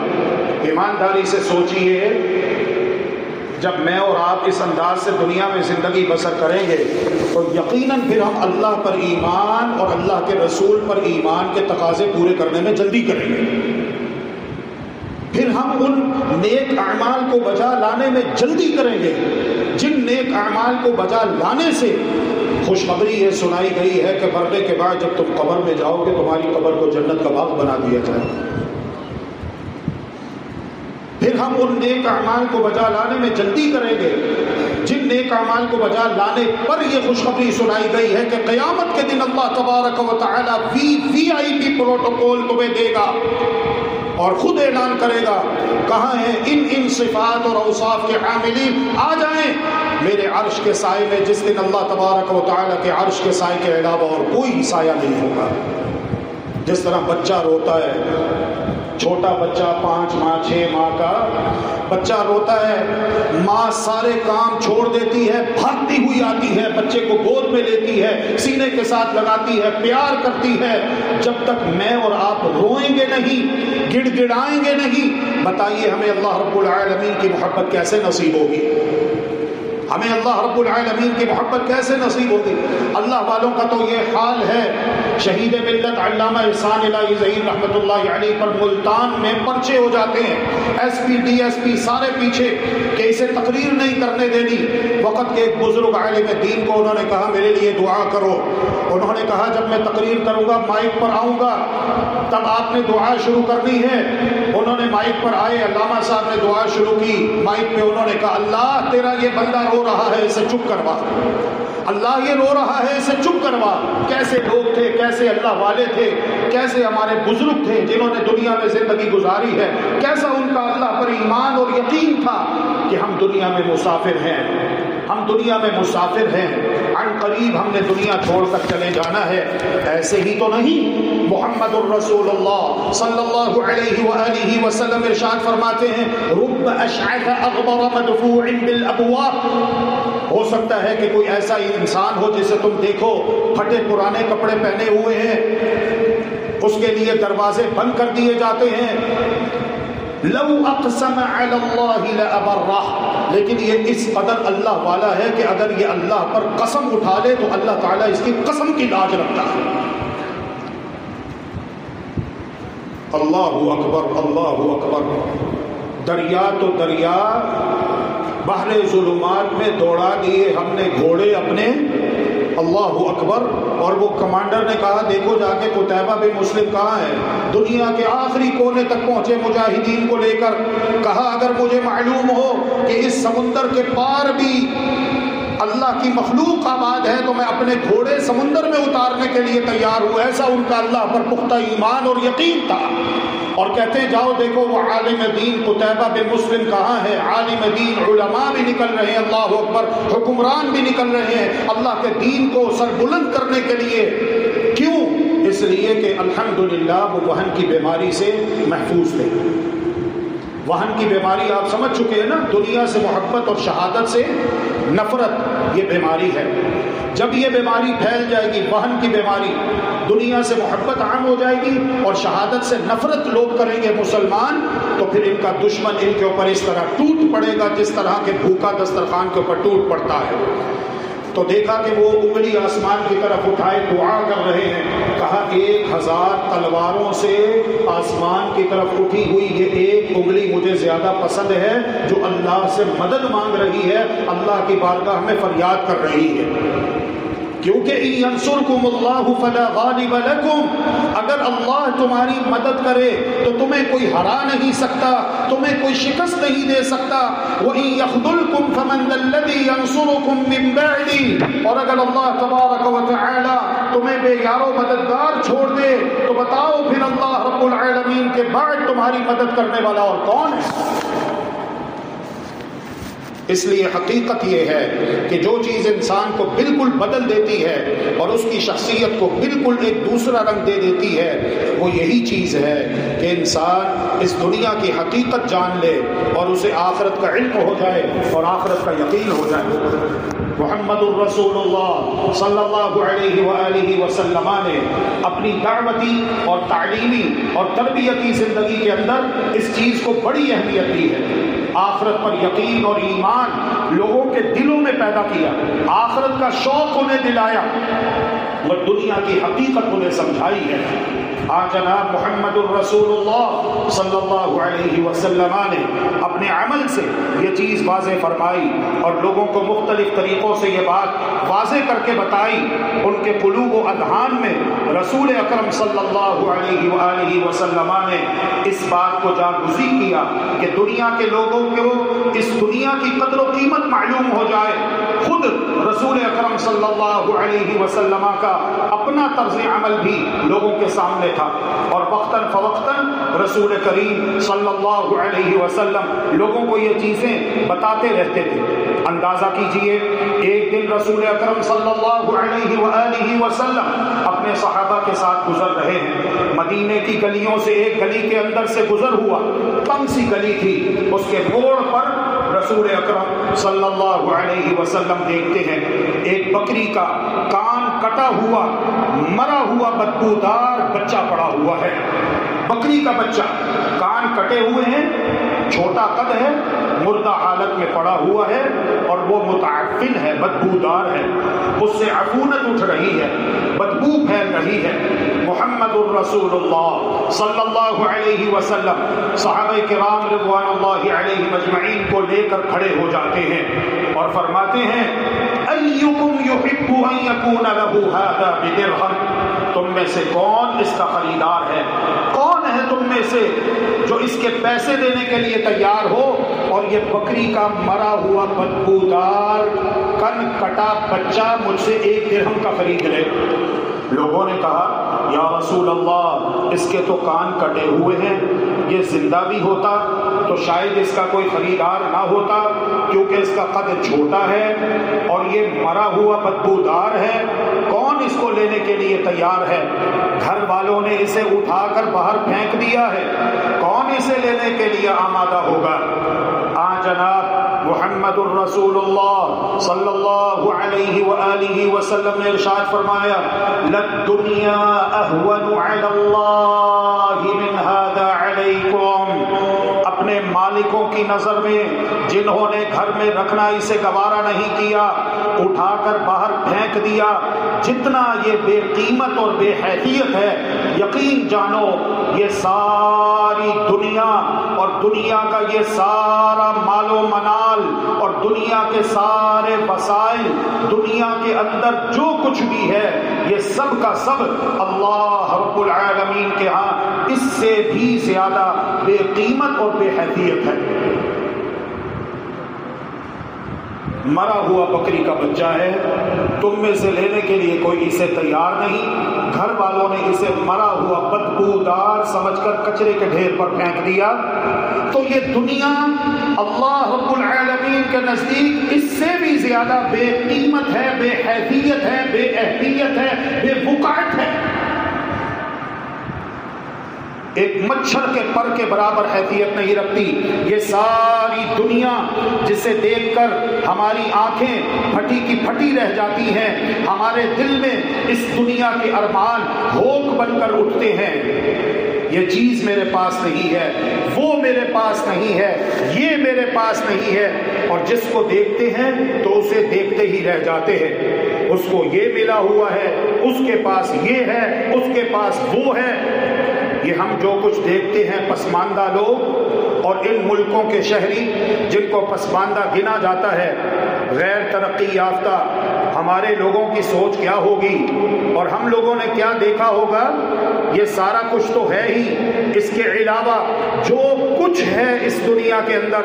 [SPEAKER 1] ایمانداری سے سوچئے، جب میں اور آپ اس انداز سے دنیا میں زندگی بسر کریں گے تو یقیناً پھر ہم اللہ پر ایمان اور اللہ کے رسول پر ایمان کے تقاضے پورے کرنے میں جلدی کریں گے، پھر ہم ان نیک اعمال کو بجا لانے میں جلدی کریں گے جن نیک اعمال کو بجا لانے سے خوشخبری یہ سنائی گئی ہے کہ مرنے کے بعد جب تم قبر میں جاؤ گے تمہاری قبر کو جنت کا باغ بنا دیا جائے۔ پھر ہم ان نیک اعمال کو بجا لانے میں جلدی کریں گے جن نیک اعمال کو بجا لانے پر یہ خوشخبری سنائی گئی ہے کہ قیامت کے دن اللہ تبارک و تعالی VIP پروٹوکول تمہیں دے گا اور خود اعلان کرے گا کہاں ہیں ان صفات اور اوصاف کے حاملین، آ جائیں میرے عرش کے سائے میں، جس دن اللہ تبارک و تعالی کے عرش کے سائے کے علاوہ اور کوئی سایہ نہیں ہوگا۔ جس طرح بچہ روتا ہے چھوٹا بچہ 5 ماہ 6 ماہ کا بچہ روتا ہے، ماں سارے کام چھوڑ دیتی ہے، بھاگتی ہوئی آتی ہے، بچے کو گود میں لیتی ہے، سینے کے ساتھ لگاتی ہے، پیار کرتی ہے۔ جب تک میں اور آپ روئیں گے نہیں، گڑ گڑائیں گے نہیں، بتائیے ہمیں اللہ رب العالمین کی محبت کیسے نصیب ہوگی؟ ہمیں اللہ رب العالمین کی محبت کیسے نصیب ہوگی؟ اللہ والوں کا تو یہ حال ہے۔ شہید ملت علامہ احسان الہی ظہیر رحمۃ اللہ علیہ پر ملتان میں پرچے ہو جاتے ہیں، ایس پی ڈی ایس پی سارے پیچھے کہ اسے تقریر نہیں کرنے دینی۔ وقت کے ایک بزرگ عالم دین کو انہوں نے کہا میرے لیے دعا کرو۔ انہوں نے کہا جب میں تقریر کروں گا مائک پر آؤں گا تب آپ نے دعا شروع کرنی ہے۔ انہوں نے مائک پر آئے، علامہ صاحب نے دعا شروع کی۔ مائک پہ انہوں نے کہا اللہ تیرا یہ بندہ رو رہا ہے، اسے چپ کروا، اللہ یہ رو رہا ہے، اسے چپ کروا۔ کیسے لوگ تھے، کیسے اللہ والے تھے، کیسے ہمارے بزرگ تھے جنہوں نے دنیا میں زندگی گزاری ہے، کیسا ان کا اللہ پر ایمان اور یقین تھا کہ ہم دنیا میں مسافر ہیں، ہم دنیا میں مسافر ہیں، عن قریب ہم نے دنیا چھوڑ کر چلے جانا ہے۔ ایسے ہی تو نہیں، محمد الرسول اللہ صلی اللہ علیہ وآلہ وسلم ارشاد فرماتے ہیں رب اشعث اغبر مدفوع بالابواب، ہو سکتا ہے کہ کوئی ایسا انسان ہو جسے تم دیکھو پھٹے پرانے کپڑے پہنے ہوئے ہیں، اس کے لیے دروازے بند کر دیے جاتے ہیں، لو اقسم علی اللہ لابرہ، لیکن یہ اس قدر اللہ والا ہے کہ اگر یہ اللہ پر قسم اٹھا لے تو اللہ تعالیٰ اس کی قسم کی لاج رکھتا ہے۔ اللہ اکبر، اللہ اکبر۔ دریا تو دریا بحر ظلمات میں دوڑا دیے ہم نے گھوڑے اپنے، اللہ اکبر۔ اور وہ کمانڈر نے کہا دیکھو جا کے قتیبہ بن مسلم کہاں ہے، دنیا کے آخری کونے تک پہنچے مجاہدین کو لے کر، کہا اگر مجھے معلوم ہو کہ اس سمندر کے پار بھی اللہ کی مخلوق آباد ہے تو میں اپنے گھوڑے سمندر میں اتارنے کے لیے تیار ہوں۔ ایسا ان کا اللہ پر پختہ ایمان اور یقین تھا۔ اور کہتے ہیں جاؤ دیکھو وہ عالم دین قتیبہ بن مسلم کہاں ہے، عالم دین علماء بھی نکل رہے ہیں، اللہ اکبر، حکمران بھی نکل رہے ہیں اللہ کے دین کو سر بلند کرنے کے لیے۔ کیوں؟ اس لیے کہ الحمدللہ وہ وہن کی بیماری سے محفوظ تھے۔ وہن کی بیماری آپ سمجھ چکے ہیں نا، دنیا سے محبت اور شہادت سے نفرت، یہ بیماری ہے۔ جب یہ بیماری پھیل جائے گی، وہن کی بیماری، دنیا سے محبت عام ہو جائے گی اور شہادت سے نفرت لوگ کریں گے مسلمان، تو پھر ان کا دشمن ان کے اوپر اس طرح ٹوٹ پڑے گا جس طرح کے بھوکا دسترخوان کے اوپر ٹوٹ پڑتا ہے۔ تو دیکھا کہ وہ انگلی آسمان کی طرف اٹھائے دعا کر رہے ہیں، کہا 1000 تلواروں سے آسمان کی طرف اٹھی ہوئی یہ ایک انگلی مجھے زیادہ پسند ہے جو اللہ سے مدد مانگ رہی ہے، اللہ کی بارگاہ میں فریاد کر رہی ہے۔ کیونکہ ان ینصرکم اللہ فلا غالب لکم، اگر اللہ تمہاری مدد کرے تو تمہیں کوئی ہرا نہیں سکتا، تمہیں کوئی شکست نہیں دے سکتا۔ وَإِن يَخْذُلْكُمْ فَمَنْ ذَا الَّذِي يَنصُرُكُمْ مِنْ بَعْدِهِ، اور اگر اللہ تبارک و تعالی تمہیں بے یار و مددگار چھوڑ دے تو بتاؤ پھر اللہ رب العالمین کے بعد تمہاری مدد کرنے والا اور کون ہے؟ اس لیے حقیقت یہ ہے کہ جو چیز انسان کو بالکل بدل دیتی ہے اور اس کی شخصیت کو بالکل ایک دوسرا رنگ دے دیتی ہے وہ یہی چیز ہے کہ انسان اس دنیا کی حقیقت جان لے اور اسے آخرت کا علم ہو جائے اور آخرت کا یقین ہو جائے۔ محمد الرسول اللہ صلی اللہ علیہ وآلہ وسلم نے اپنی دعوتی اور تعلیمی اور تربیتی زندگی کے اندر اس چیز کو بڑی اہمیت دی ہے۔ آخرت پر یقین اور ایمان لوگوں کے دلوں میں پیدا کیا، آخرت کا شوق انہیں دلایا اور دنیا کی حقیقت انہیں سمجھائی ہے۔ آج جناب محمد الرسول اللہ صلی اللہ علیہ وسلم نے اپنے عمل سے یہ چیز واضح فرمائی اور لوگوں کو مختلف طریقوں سے یہ بات واضح کر کے بتائی۔ ان کے قلوب و اذہان میں رسول اکرم صلی اللہ علیہ وآلہ وسلم نے اس بات کو جاگزی کیا کہ دنیا کے لوگوں کو اس دنیا کی قدر و قیمت معلوم ہو جائے. خود رسول اکرم صلی اللہ علیہ وسلم کا اپنا طرز عمل بھی لوگوں کے سامنے تھا، اور وقتاً فوقتاً رسول کریم صلی اللہ علیہ وسلم لوگوں کو یہ چیزیں بتاتے رہتے تھے. اندازہ کیجئے، ایک دن رسول اکرم صلی اللہ علیہ وآلہ وسلم اپنے صحابہ کے ساتھ گزر رہے ہیں. مدینے کی گلیوں سے ایک گلی کے اندر سے گزر ہوا، تنگ سی گلی تھی. اس کے موڑ پر رسول اکرم صلی اللہ علیہ وسلم دیکھتے ہیں ایک بکری کا کان کٹا ہوا، مرا ہوا بدبودار بچہ پڑا ہوا ہے. بکری کا بچہ، کان کٹے ہوئے ہیں، چھوٹا قد ہے، مردہ حالت میں پڑا ہوا ہے، اور وہ متعفن ہے، بدبودار ہے. اس سے عفونت اٹھ رہی ہے، بدبو پھیل رہی ہے. محمد الرسول اللہ صلی اللہ علیہ وسلم صحابہ کرام رضوان اللہ علیہم اجمعین کو لے کر کھڑے ہو جاتے ہیں اور فرماتے ہیں ایکم یحب ان یکون لہ ھذا بدرہم، تم میں سے کون اس کا خریدار ہے؟ کون ہے تم میں سے جو اس کے پیسے دینے کے لیے تیار ہو اور یہ بکری کا مرا ہوا بدبودار کن کٹا بچہ مجھ سے 1 درہم کا خرید لے؟ لوگوں نے کہا یا رسول اللہ، اس کے تو کان کٹے ہوئے ہیں، یہ زندہ بھی ہوتا تو شاید اس کا کوئی خریدار نہ ہوتا، کیونکہ اس کا قد چھوٹا ہے اور یہ مرا ہوا بدبودار ہے. کون اس کو لینے کے لیے تیار ہے؟ گھر والوں نے اسے اٹھا کر باہر پھینک دیا ہے، کون اسے لینے کے لیے آمادہ ہوگا؟ جناب محمد الرسول اللہ صلی اللہ علیہ وآلہ وسلم نے ارشاد فرمایا للدنیا اہون علی اللہ من ھذا علیکم. اپنے مالکوں کی نظر میں جنہوں نے گھر میں رکھنا اسے گوارا نہیں کیا، اٹھا کر باہر پھینک دیا، جتنا یہ بے قیمت اور بے حیثیت ہے، یقین جانو یہ ساری دنیا اور دنیا کا یہ سارا مال و منال اور دنیا کے سارے وسائل، دنیا کے اندر جو کچھ بھی ہے، یہ سب کا سب اللہ رب العالمین کے ہاں اس سے بھی زیادہ بے قیمت اور بے حیثیت ہے. مرا ہوا بکری کا بچہ ہے، تم میں سے لینے کے لیے کوئی اسے تیار نہیں. گھر والوں نے اسے مرا ہوا بدبودار سمجھ کر کچرے کے ڈھیر پر پھینک دیا. تو یہ دنیا اللہ رب العالمین کے نزدیک اس سے بھی زیادہ بے قیمت ہے، بے حیثیت ہے، بے اہمیت ہے، بے وقعت ہے. ایک مچھر کے پر کے برابر حیثیت نہیں رکھتی یہ ساری دنیا، جسے دیکھ کر ہماری آنکھیں پھٹی کی پھٹی رہ جاتی ہیں، ہمارے دل میں اس دنیا کے ارمان ہوک بن کر اٹھتے ہیں. یہ چیز میرے پاس نہیں ہے، وہ میرے پاس نہیں ہے، یہ میرے پاس نہیں ہے، اور جس کو دیکھتے ہیں تو اسے دیکھتے ہی رہ جاتے ہیں. اس کو یہ ملا ہوا ہے، اس کے پاس یہ ہے، اس کے پاس وہ ہے. یہ ہم جو کچھ دیکھتے ہیں پسماندہ لوگ اور ان ملکوں کے شہری جن کو پسماندہ گنا جاتا ہے، غیر ترقی یافتہ، ہمارے لوگوں کی سوچ کیا ہوگی اور ہم لوگوں نے کیا دیکھا ہوگا؟ یہ سارا کچھ تو ہے ہی، اس کے علاوہ جو کچھ ہے اس دنیا کے اندر،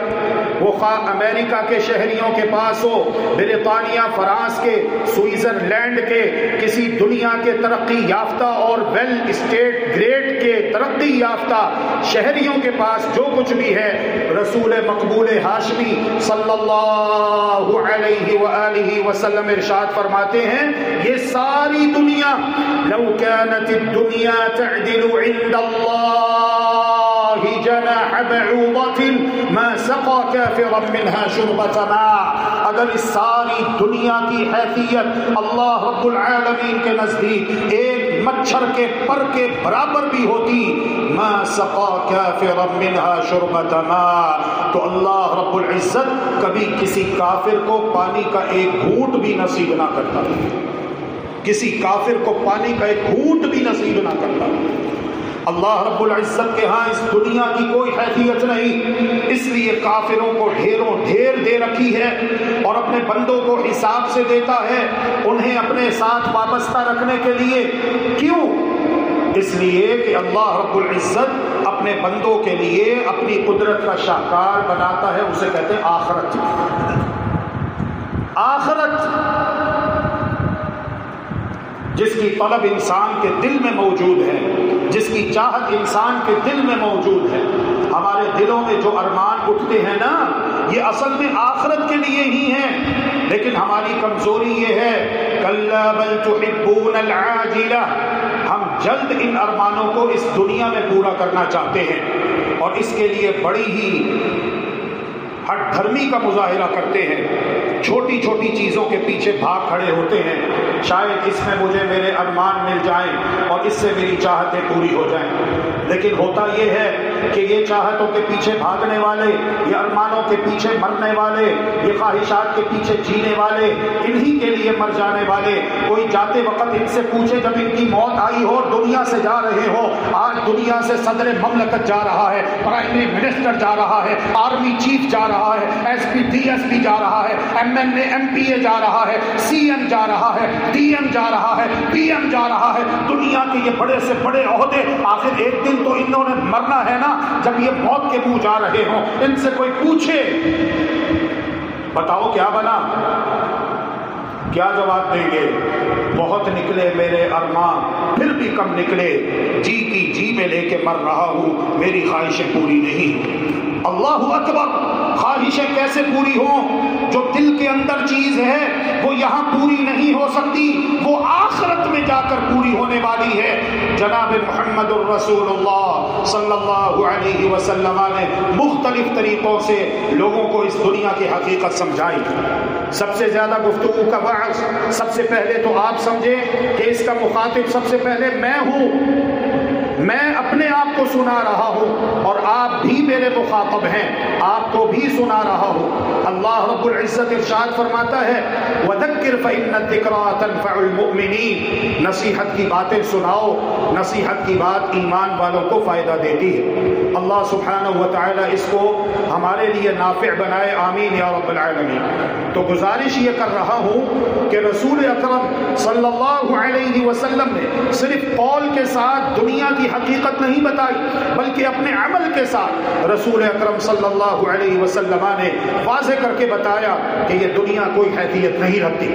[SPEAKER 1] وہ خواہ امریکہ کے شہریوں کے پاس ہو، برطانیہ، فرانس کے، سوئٹزرلینڈ کے، کسی دنیا کے ترقی یافتہ اور ویل اسٹیٹ گریٹ کے ترقی یافتہ شہریوں کے پاس جو کچھ بھی ہے، رسول مقبول ہاشمی صلی اللہ علیہ وآلہ وسلم ارشاد فرماتے ہیں یہ ساری دنیا لو كانت الدنيا تعدل عند الله جناح بعوضة ما سقى كافرا منها شربة ماء. اگر اس ساری دنیا کی حیثیت اللہ رب العالمین کے نزدیک ایک مچھر کے پر کے برابر بھی ہوتی، ما سقى كافرا منها شربة ماء، تو اللہ رب العزت کبھی کسی کافر کو پانی کا ایک گھونٹ بھی نصیب نہ کرتا، کسی کافر کو پانی کا ایک گھونٹ بھی نصیب نہ کرتا. اللہ رب العزت کے ہاں اس دنیا کی کوئی حیثیت نہیں، اس لیے کافروں کو ڈھیروں ڈھیر دے رکھی ہے اور اپنے بندوں کو حساب سے دیتا ہے، انہیں اپنے ساتھ وابستہ رکھنے کے لیے. کیوں؟ اس لیے کہ اللہ رب العزت اپنے اپنے بندوں کے لیے اپنی قدرت کا شاہکار بناتا ہے، اسے کہتے ہیں آخرت۔ آخرت جس کی طلب انسان کے دل میں موجود ہے، جس کی چاہت انسان کے دل میں موجود ہے، ہمارے دلوں میں جو ارمان اٹھتے ہیں نا، یہ اصل میں آخرت کے لیے ہی ہیں، لیکن ہماری کمزوری یہ ہے کلا بل تحبون العاجلہ، ہم جلد ان ارمانوں کو اس دنیا میں پورا کرنا چاہتے ہیں اور اس کے لیے بڑی ہی ہٹ دھرمی کا مظاہرہ کرتے ہیں، چھوٹی چھوٹی چیزوں کے پیچھے بھاگ کھڑے ہوتے ہیں، شاید اس میں مجھے میرے ارمان مل جائیں اور اس سے میری چاہتیں پوری ہو جائیں۔ لیکن ہوتا یہ ہے کہ یہ چاہتوں کے پیچھے بھاگنے والے، یہ ارمانوں کے پیچھے مرنے والے، یہ خواہشات کے پیچھے جینے والے، انہی کے لیے مر جانے والے، کوئی جاتے وقت ان سے پوچھے جب ان کی موت آئی ہو، دنیا سے جا رہے ہو، آج دنیا سے صدر مملکت جا رہا ہے، پرائم منسٹر جا رہا ہے، آرمی چیف جا رہا ہے، S P D S P جا رہا ہے، M N A M P A جا رہا ہے، سی ایم جا رہا ہے، ڈی ایم جا رہا ہے، پی ایم جا رہا ہے، دنیا کے یہ بڑے سے بڑے عہدے، آخر ایک دن تو انہوں نے مرنا ہے نا۔ جب یہ موت کے منہ جا رہے ہوں، ان سے کوئی پوچھے بتاؤ کیا بنا، کیا جواب دیں گے؟ بہت نکلے میرے ارمان پھر بھی کم نکلے، جی کی جی میں لے کے مر رہا ہوں، میری خواہشیں پوری نہیں۔ اللہ اکبر! خواہشیں کیسے پوری ہوں؟ جو دل کے اندر چیز ہے وہ یہاں پوری نہیں ہو سکتی، وہ آخرت میں جا کر پوری ہونے والی ہے۔ جناب محمد الرسول اللہ صلی اللہ علیہ وسلم نے مختلف طریقوں سے لوگوں کو اس دنیا کی حقیقت سمجھائی۔ سب سے زیادہ گفتگو کا باعث سب سے پہلے تو آپ سمجھیں کہ اس کا مخاطب سب سے پہلے میں ہوں، میں اپنے آپ کو سنا رہا ہوں اور آپ بھی میرے مخاطب ہیں، آپ کو بھی سنا رہا ہوں۔ اللہ رب العزت ارشاد فرماتا ہے وَذَكِّرْ فَإِنَّ الذِّكْرَىٰ تَنفَعُ الْمُؤْمِنِينَ، نصیحت کی باتیں سناؤ، نصیحت کی بات ایمان والوں کو فائدہ دیتی ہے۔ اللہ سبحانہ و تعالی اس کو ہمارے لیے نافع بنائے، آمین یا رب العالمین۔ تو گزارش یہ کر رہا ہوں کہ رسول اکرم صلی اللہ علیہ وسلم نے صرف قول کے ساتھ دنیا کی حقیقت نہیں بتائی، بلکہ اپنے عمل کے ساتھ رسول اکرم صلی اللہ علیہ وسلم نے واضح کر کے بتایا کہ یہ دنیا کوئی حیثیت نہیں رکھتی۔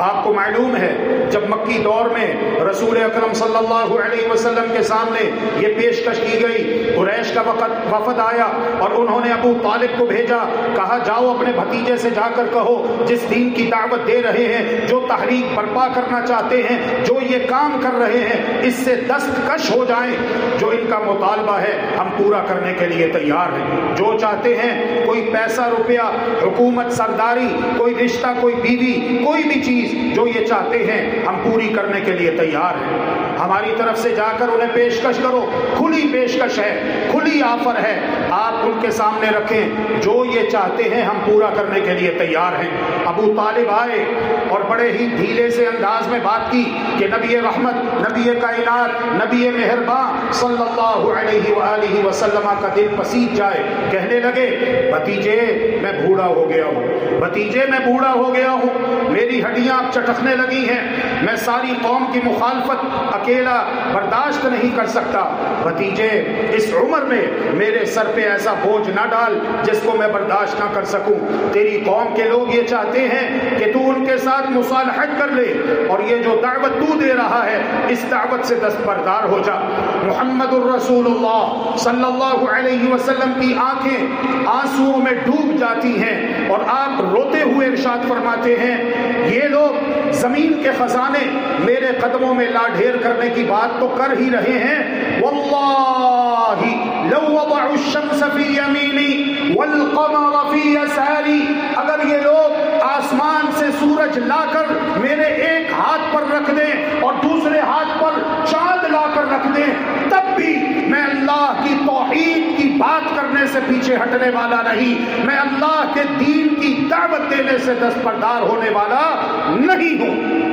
[SPEAKER 1] آپ کو معلوم ہے جب مکی دور میں رسول اکرم صلی اللہ علیہ وسلم کے سامنے یہ پیشکش کی گئی، قریش کا وفد آیا اور انہوں نے ابو طالب کو بھیجا، کہا جاؤ اپنے بھتیجے سے جا کر کہو جس دین کی دعوت دے رہے ہیں، جو تحریک برپا کرنا چاہتے ہیں، جو یہ کام کر رہے ہیں، اس سے دستکش ہو جائیں، جو ان کا مطالبہ ہے ہم پورا کرنے کے لیے تیار ہیں، جو چاہتے ہیں کوئی پیسہ روپیہ، حکومت، سرداری، کوئی رشتہ، کوئی بیوی، کوئی بھی چیز جو یہ چاہتے ہیں ہم پوری کرنے کے لیے تیار ہیں، ہماری طرف سے جا کر انہیں پیشکش کرو، کھلی پیشکش ہے، کھلی آفر ہے، آپ ان کے سامنے رکھیں، جو یہ چاہتے ہیں ہم پورا کرنے کے لیے تیار ہیں۔ ابو طالب آئے اور بڑے ہی ڈھیلے سے انداز میں بات کی کہ نبی رحمت، نبی کائنات، نبی مہربان صلی اللہ علیہ وآلہ وسلم کا دل پسیج جائے، کہنے لگے بھتیجے میں بوڑھا ہو گیا ہوں، بھتیجے میں بوڑھا ہو گیا ہوں، میری ہڈیاں اب چٹکنے لگی ہیں، میں ساری قوم کی مخالفت اکیلا برداشت نہیں کر سکتا، بھتیجے اس عمر میں میرے سر پہ ایسا بوجھ نہ ڈال جس کو میں برداشت نہ کر سکوں، تیری قوم کے لوگ یہ چاہتے ہیں کہ تو ان کے ساتھ مصالحت کر لے اور یہ جو دعوت تو دے رہا ہے اس دعوت سے دستبردار ہو جا۔ محمد الرسول اللہ صلی اللہ علیہ وسلم کی آنکھیں آنسوؤں میں ڈوب جاتی ہیں اور آپ روتے ہوئے ارشاد فرماتے ہیں یہ لوگ زمین کے خزانے میرے قدموں میں لا ڈھیر کرنے کی بات تو کر ہی رہے ہیں، واللہ لو وضعوا الشمس فی یمینی والقمر فی یساری، اگر یہ لوگ آسمان سے سورج لا کر میرے ایک ہاتھ پر رکھ دیں اور دوسرے ہاتھ پر چاند لا کر رکھ دیں، تب بھی میں اللہ کی توحید کی بات کرنے سے پیچھے ہٹنے والا نہیں، میں اللہ کے دین کی دعوت دینے سے دستبردار ہونے والا نہیں ہوں۔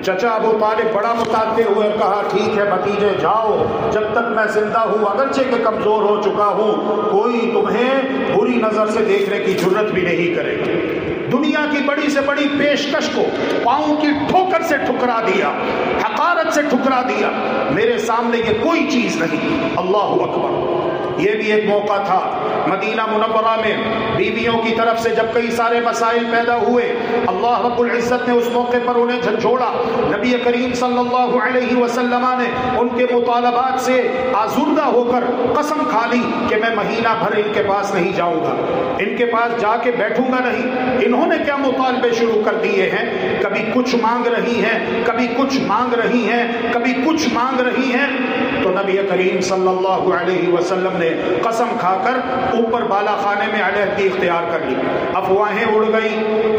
[SPEAKER 1] چچا ابو طالب بڑا متاثر ہوئے، کہا ٹھیک ہے بھتیجے جاؤ، جب تک میں زندہ ہوں اگرچہ کہ کمزور ہو چکا ہوں، کوئی تمہیں بری نظر سے دیکھنے کی جرت بھی نہیں کرے گا۔ دنیا کی بڑی سے بڑی پیشکش کو پاؤں کی ٹھوکر سے ٹھکرا دیا، حقارت سے ٹھکرا دیا، میرے سامنے یہ کوئی چیز نہیں۔ اللہ اکبر۔ یہ بھی ایک موقع تھا مدینہ منورہ میں بیویوں کی طرف سے جب کئی سارے مسائل پیدا ہوئے، اللہ رب العزت نے اس موقع پر انہیں جھنجھوڑا۔ نبی کریم صلی اللہ علیہ وسلم نے ان کے مطالبات سے آزردہ ہو کر قسم کھا لی کہ میں مہینہ بھر ان کے پاس نہیں جاؤں گا، ان کے پاس جا کے بیٹھوں گا نہیں۔ انہوں نے کیا مطالبے شروع کر دیے ہیں، کبھی کچھ مانگ رہی ہیں، کبھی کچھ مانگ رہی ہیں، کبھی کچھ مانگ رہی ہیں۔ تو نبی کریم صلی اللہ علیہ وسلم نے قسم کھا کر اوپر بالا خانے میں علیحدگی اختیار کر لی۔ افواہیں اڑ گئی،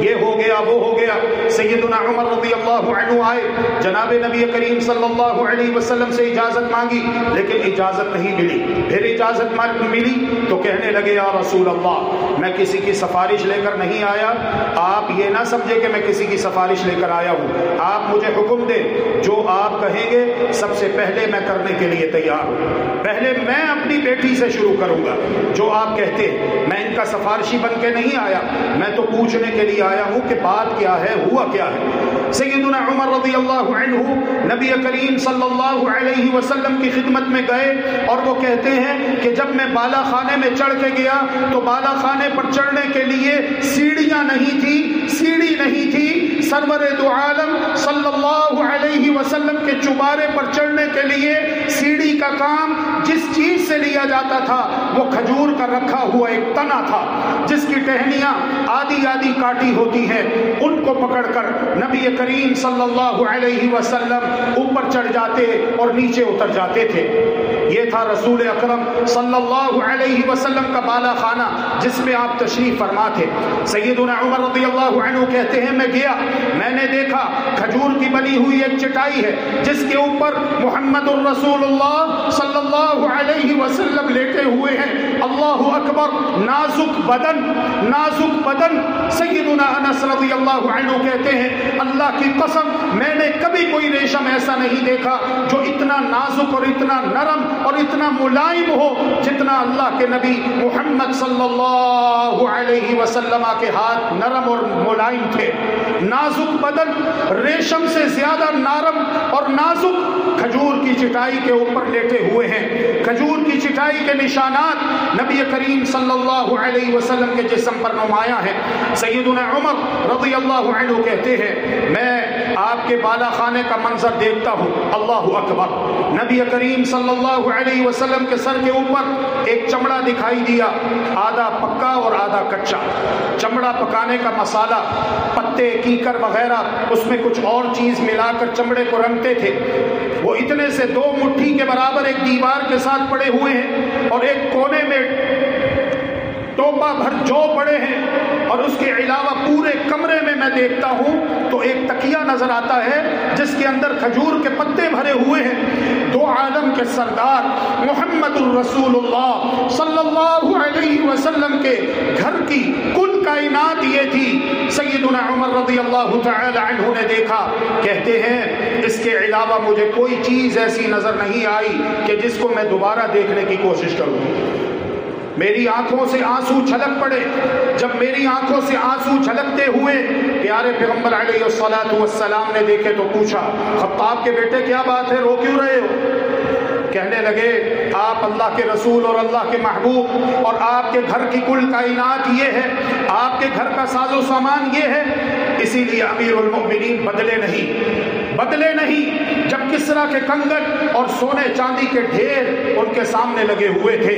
[SPEAKER 1] یہ ہو گیا وہ ہو گیا۔ سیدنا عمر رضی اللہ عنہ آئے، جناب نبی کریم صلی اللہ علیہ وسلم سے اجازت مانگی، لیکن اجازت نہیں ملی۔ پھر اجازت ملی تو کہنے لگے یا رسول اللہ، میں کسی کی سفارش لے کر نہیں آیا، آپ یہ نہ سمجھے کہ میں کسی کی سفارش لے کر آیا ہوں، آپ مجھے حکم دیں، جو آپ کہیں گے سب سے پہلے میں کرنے کے لیے تیار ہوں۔ پہلے میں اپنی بیٹی سے شروع کروں گا، جو آپ کہتے ہیں۔ میں ان کا سفارشی بن کے نہیں آیا، میں تو پوچھنے کے لیے آیا ہوں کہ بات کیا ہے، ہوا کیا ہے۔ سیدنا عمر رضی اللہ عنہ نبی کریم صلی اللہ علیہ وسلم کی خدمت میں گئے اور وہ کہتے ہیں کہ جب میں بالا خانے میں چڑھ کے گیا تو بالا خانے پر چڑھنے کے لیے سیڑھیاں نہیں تھی، سیڑھی نہیں تھی۔ سرور دو عالم صلی اللہ علیہ وسلم کے چبارے پر چڑھنے کے لیے سیڑھی کا کام جس چیز سے لیا جاتا تھا وہ کھجور کا رکھا ہوا ایک تنا تھا، جس کی ٹہنیاں آدھی آدھی کاٹی ہوتی ہیں، ان کو پکڑ کر نبی کریم صلی اللہ علیہ وسلم اوپر چڑھ جاتے اور نیچے اتر جاتے تھے۔ یہ تھا رسول اکرم صلی اللہ علیہ وسلم کا بالا خانہ جس میں آپ تشریف فرما تھے۔ سیدنا عمر رضی اللہ عنہ کہتے ہیں میں گیا، میں نے دیکھا کھجور کی بنی ہوئی ایک چٹائی ہے جس کے اوپر محمد الرسول اللہ صلی اللہ علیہ وسلم لیٹے ہوئے ہیں۔ اللہ اکبر، نازک بدن، نازک بدن۔ سیدنا انس رضی اللہ عنہ کہتے ہیں اللہ کی قسم میں نے کبھی کوئی ریشم ایسا نہیں دیکھا جو اتنا نازک اور اتنا نرم اور اتنا ملائم ہو جتنا اللہ کے نبی محمد صلی اللہ علیہ وسلم کے ہاتھ نرم اور ملائم تھے۔ نازک بدن، ریشم سے زیادہ نرم اور نازک، کھجور کی چٹائی کے اوپر لیٹے ہوئے ہیں۔ کھجور کی چٹائی کے نشانات نبی کریم صلی اللہ علیہ وسلم کے جسم پر نمایاں ہیں۔ سیدنا عمر رضی اللہ عنہ کہتے ہیں میں آپ کے بالا خانے کا منظر دیکھتا ہوں، اللہ اکبر، نبی کریم صلی اللہ علیہ وسلم کے سر کے اوپر ایک چمڑا دکھائی دیا، آدھا پکا اور آدھا کچا۔ چمڑا پکانے کا مسالہ، پتے، کیکر وغیرہ، اس میں کچھ اور چیز ملا کر چمڑے کو رنگتے تھے۔ وہ اتنے سے 2 مٹھی کے برابر ایک دیوار کے ساتھ پڑے ہوئے ہیں اور ایک کونے میں ٹوپا بھر جو پڑے ہیں، اور اس کے علاوہ پورے کمرے میں میں دیکھتا ہوں تو ایک تکیہ نظر آتا ہے جس کے اندر کھجور کے پتے بھرے ہوئے ہیں۔ دو عالم کے سردار محمد الرسول اللہ صلی اللہ علیہ وسلم کے گھر کی کل کائنات یہ تھی۔ سیدنا عمر رضی اللہ تعالی عنہ نے دیکھا، کہتے ہیں اس کے علاوہ مجھے کوئی چیز ایسی نظر نہیں آئی کہ جس کو میں دوبارہ دیکھنے کی کوشش کروں۔ میری آنکھوں سے آنسو چھلک پڑے۔ جب میری آنکھوں سے آنسو چھلکتے ہوئے پیارے پیغمبر علیہ الصلوۃ والسلام نے دیکھے تو پوچھا خطاب کے بیٹے کیا بات ہے، رو کیوں رہے ہو؟ کہنے لگے آپ اللہ کے رسول اور اللہ کے محبوب، اور آپ کے گھر کی کل کائنات یہ ہے، آپ کے گھر کا ساز و سامان یہ ہے، اسی لیے امیر المؤمنین بدلے نہیں جب کسرا کے کنگن اور سونے چاندی کے ڈھیر ان کے سامنے لگے ہوئے تھے۔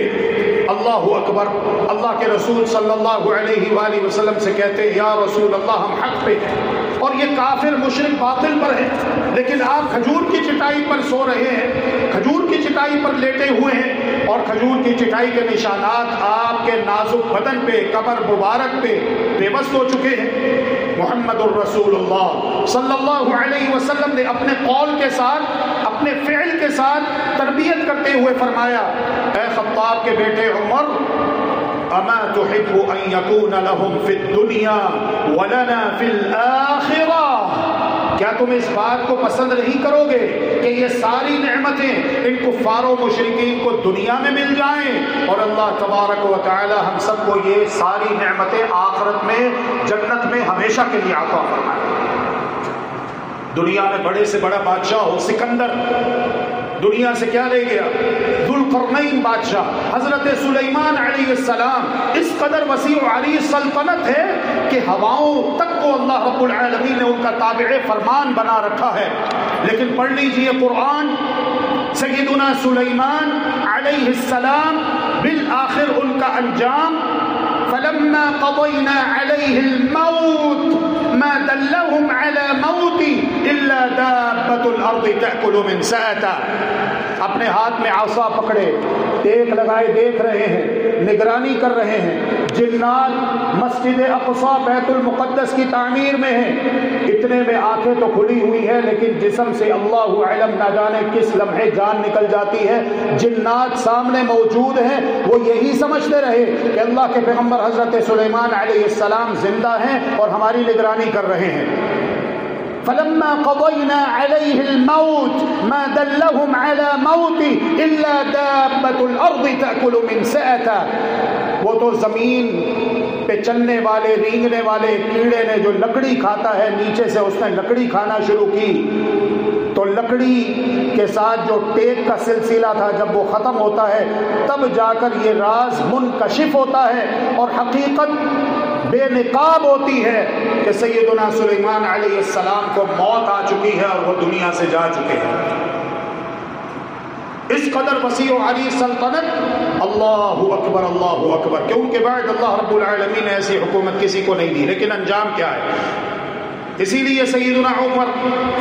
[SPEAKER 1] اللہ اکبر، اللہ کے رسول صلی اللہ علیہ وآلہ وسلم سے کہتے یا رسول اللہ ہم حق پہ ہیں اور یہ کافر مشرک باطل پر ہے، لیکن آپ کھجور کی چٹائی پر سو رہے ہیں، کھجور کی چٹائی پر لیٹے ہوئے ہیں، اور کھجور کی چٹائی کے نشانات آپ کے نازک بدن پہ، کمر مبارک پہ پیوست ہو چکے ہیں۔ محمد الرسول اللہ صلی اللہ علیہ وسلم نے اپنے قول کے ساتھ، اپنے فعل کے ساتھ تربیت کرتے ہوئے فرمایا اے خطاب کے بیٹے عمر، اما تحب ان يكون لهم في الدنيا ولنا في الاخرہ، کیا تم اس بات کو پسند نہیں کرو گے کہ یہ ساری نعمتیں ان کفار و مشرکین کو دنیا میں مل جائیں، اور اللہ تبارک و تعالی ہم سب کو یہ ساری نعمتیں آخرت میں جنت میں ہمیشہ کے لیے عطا فرمائے۔ دنیا میں بڑے سے بڑا بادشاہ ہو، سکندر دنیا سے کیا لے گیا؟ ذوالقرنین بادشاہ حضرت سلیمان علیہ السلام اس قدر وسیع و عریض سلطنت ہے کہ ہواؤں تک کو اللہ رب العالمین نے ان کا تابع فرمان بنا رکھا ہے. لیکن پڑھ لیجئے قرآن، سیدنا سلیمان علیہ السلام بالآخر ان کا انجام فلما قضينا عليه الموت ما دلهم على موته الا دابة الارض تأكل من سأته. اپنے ہاتھ میں عصا پکڑے، ٹیک لگائے دیکھ رہے ہیں، نگرانی کر رہے ہیں. جنات مسجد اقصی بیت المقدس کی تعمیر میں ہیں، اتنے میں آنکھیں تو کھلی ہوئی ہیں لیکن جسم سے اللہ علم نہ جانے کس لمحے جان نکل جاتی ہے. جنات سامنے موجود ہیں، وہ یہی سمجھتے رہے کہ اللہ کے پیغمبر حضرت سلیمان علیہ السلام زندہ ہیں اور ہماری نگرانی کر رہے ہیں. فلما قضينا عليه الموت ما دلهم على موته الا دابة الارض تأكل من سأته. وہ تو زمین پہ چلنے والے رینگنے والے کیڑے نے جو لکڑی کھاتا ہے، نیچے سے اس نے لکڑی کھانا شروع کی تو لکڑی کے ساتھ جو ٹیک کا سلسلہ تھا جب وہ ختم ہوتا ہے تب جا کر یہ راز منکشف ہوتا ہے اور حقیقت بے نقاب ہوتی ہے کہ سیدنا سلیمان علیہ السلام کو موت آ چکی ہے اور وہ دنیا سے جا چکے ہیں. اس قدر وسیع و عریض سلطنت. اللہ اکبر اللہ اکبر، کہ ان کے بعد اللہ رب العالمین نے ایسی حکومت کسی کو نہیں دی. لیکن انجام کیا ہے؟ اسی لیے سیدنا عمر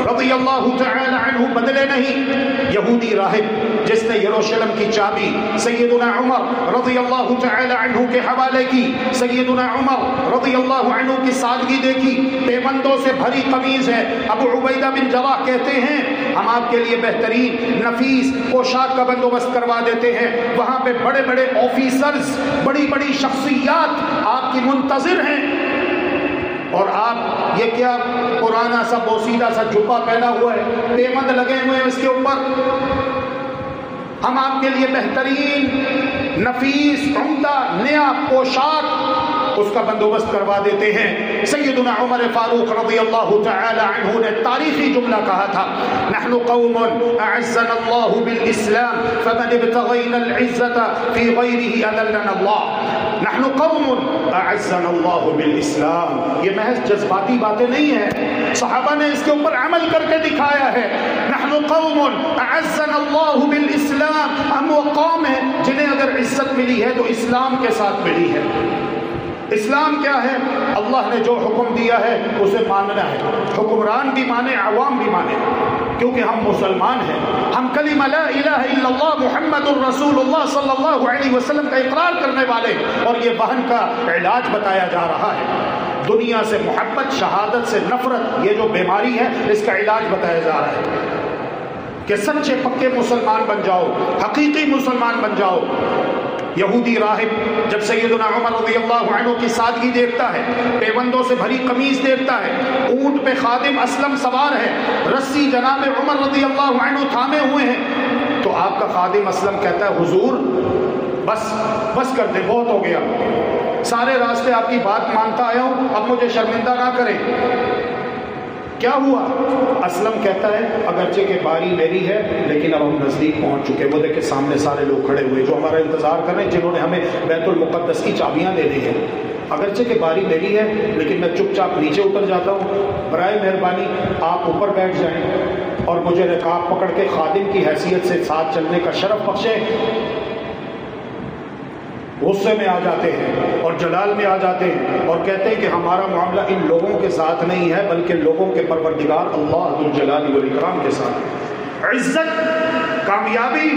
[SPEAKER 1] رضی اللہ تعالی عنہ بدلے نہیں. یہودی راہب جس نے یروشلم کی چابی سیدنا عمر رضی اللہ تعالی عنہ کے حوالے کی، سیدنا عمر رضی اللہ عنہ کی سادگی دیکھی، پیبندوں سے بھری قمیض ہے. ابو عبیدہ بن جراح کہتے ہیں ہم آپ کے لیے بہترین نفیس پوشاک کا بندوبست کروا دیتے ہیں. وہاں پہ بڑے بڑے آفیسرز، بڑی بڑی شخصیات آپ کی منتظر ہیں اور آپ یہ کیا پرانا سا بوسیدہ سا جھپا پہنا ہوا ہے، پیمند لگے ہوئے ہیں اس کے اوپر. ہم آپ کے لیے بہترین نفیس عمدہ نیا پوشاک اس کا بندوبست کروا دیتے ہیں. سیدنا عمر فاروق رضی اللہ تعالی عنہ نے تاریخی جملہ کہا تھا، نحن قوم اعزنا اللہ بالاسلام فمن ابتغینا العزة فی غیرہ اذلنا اللہ. نحن قوم اعزنا اللہ بالاسلام. یہ محض جذباتی باتیں نہیں ہیں، صحابہ نے اس کے اوپر عمل کر کے دکھایا ہے. نحن قوم اعزنا اللہ بالاسلام، ہم وہ قوم ہیں جنہیں اگر عزت ملی ہے تو اسلام کے ساتھ ملی ہے. اسلام کیا ہے؟ اللہ نے جو حکم دیا ہے اسے ماننا ہے، حکمران بھی مانے عوام بھی مانے، کیونکہ ہم مسلمان ہیں. ہم کلمہ لا الہ الا اللہ محمد الرسول اللہ صلی اللہ علیہ وسلم کا اقرار کرنے والے، اور یہ وہن کا علاج بتایا جا رہا ہے. دنیا سے محبت، شہادت سے نفرت، یہ جو بیماری ہے اس کا علاج بتایا جا رہا ہے کہ سچے پکے مسلمان بن جاؤ، حقیقی مسلمان بن جاؤ. یہودی راہب جب سیدنا عمر رضی اللہ عنہ کی سادگی دیکھتا ہے، پیبندوں سے بھری قمیض دیکھتا ہے، اونٹ پہ خادم اسلم سوار ہے، رسی جناب عمر رضی اللہ عنہ تھامے ہوئے ہیں، تو آپ کا خادم اسلم کہتا ہے حضور بس کر دے، بہت ہو گیا، سارے راستے آپ کی بات مانتا آیا ہوں، اب مجھے شرمندہ نہ کریں. کیا ہوا؟ اسلم کہتا ہے اگرچہ کہ باری میری ہے لیکن اب ہم نزدیک پہنچ چکے. وہ دیکھیں سامنے سارے لوگ کھڑے ہوئے جو ہمارا انتظار کر رہے ہیں، جنہوں نے ہمیں بیت المقدس کی چابیاں دے دی ہیں. اگرچہ کہ باری میری ہے لیکن میں چپ چاپ نیچے اتر جاتا ہوں، برائے مہربانی آپ اوپر بیٹھ جائیں اور مجھے رکاب پکڑ کے خادم کی حیثیت سے ساتھ چلنے کا شرف بخشیں. غصے میں آ جاتے ہیں اور جلال میں آ جاتے ہیں اور کہتے ہیں کہ ہمارا معاملہ ان لوگوں کے ساتھ نہیں ہے بلکہ لوگوں کے پروردگار اللہ ذوالجلال والاکرام کے ساتھ. عزت، کامیابی،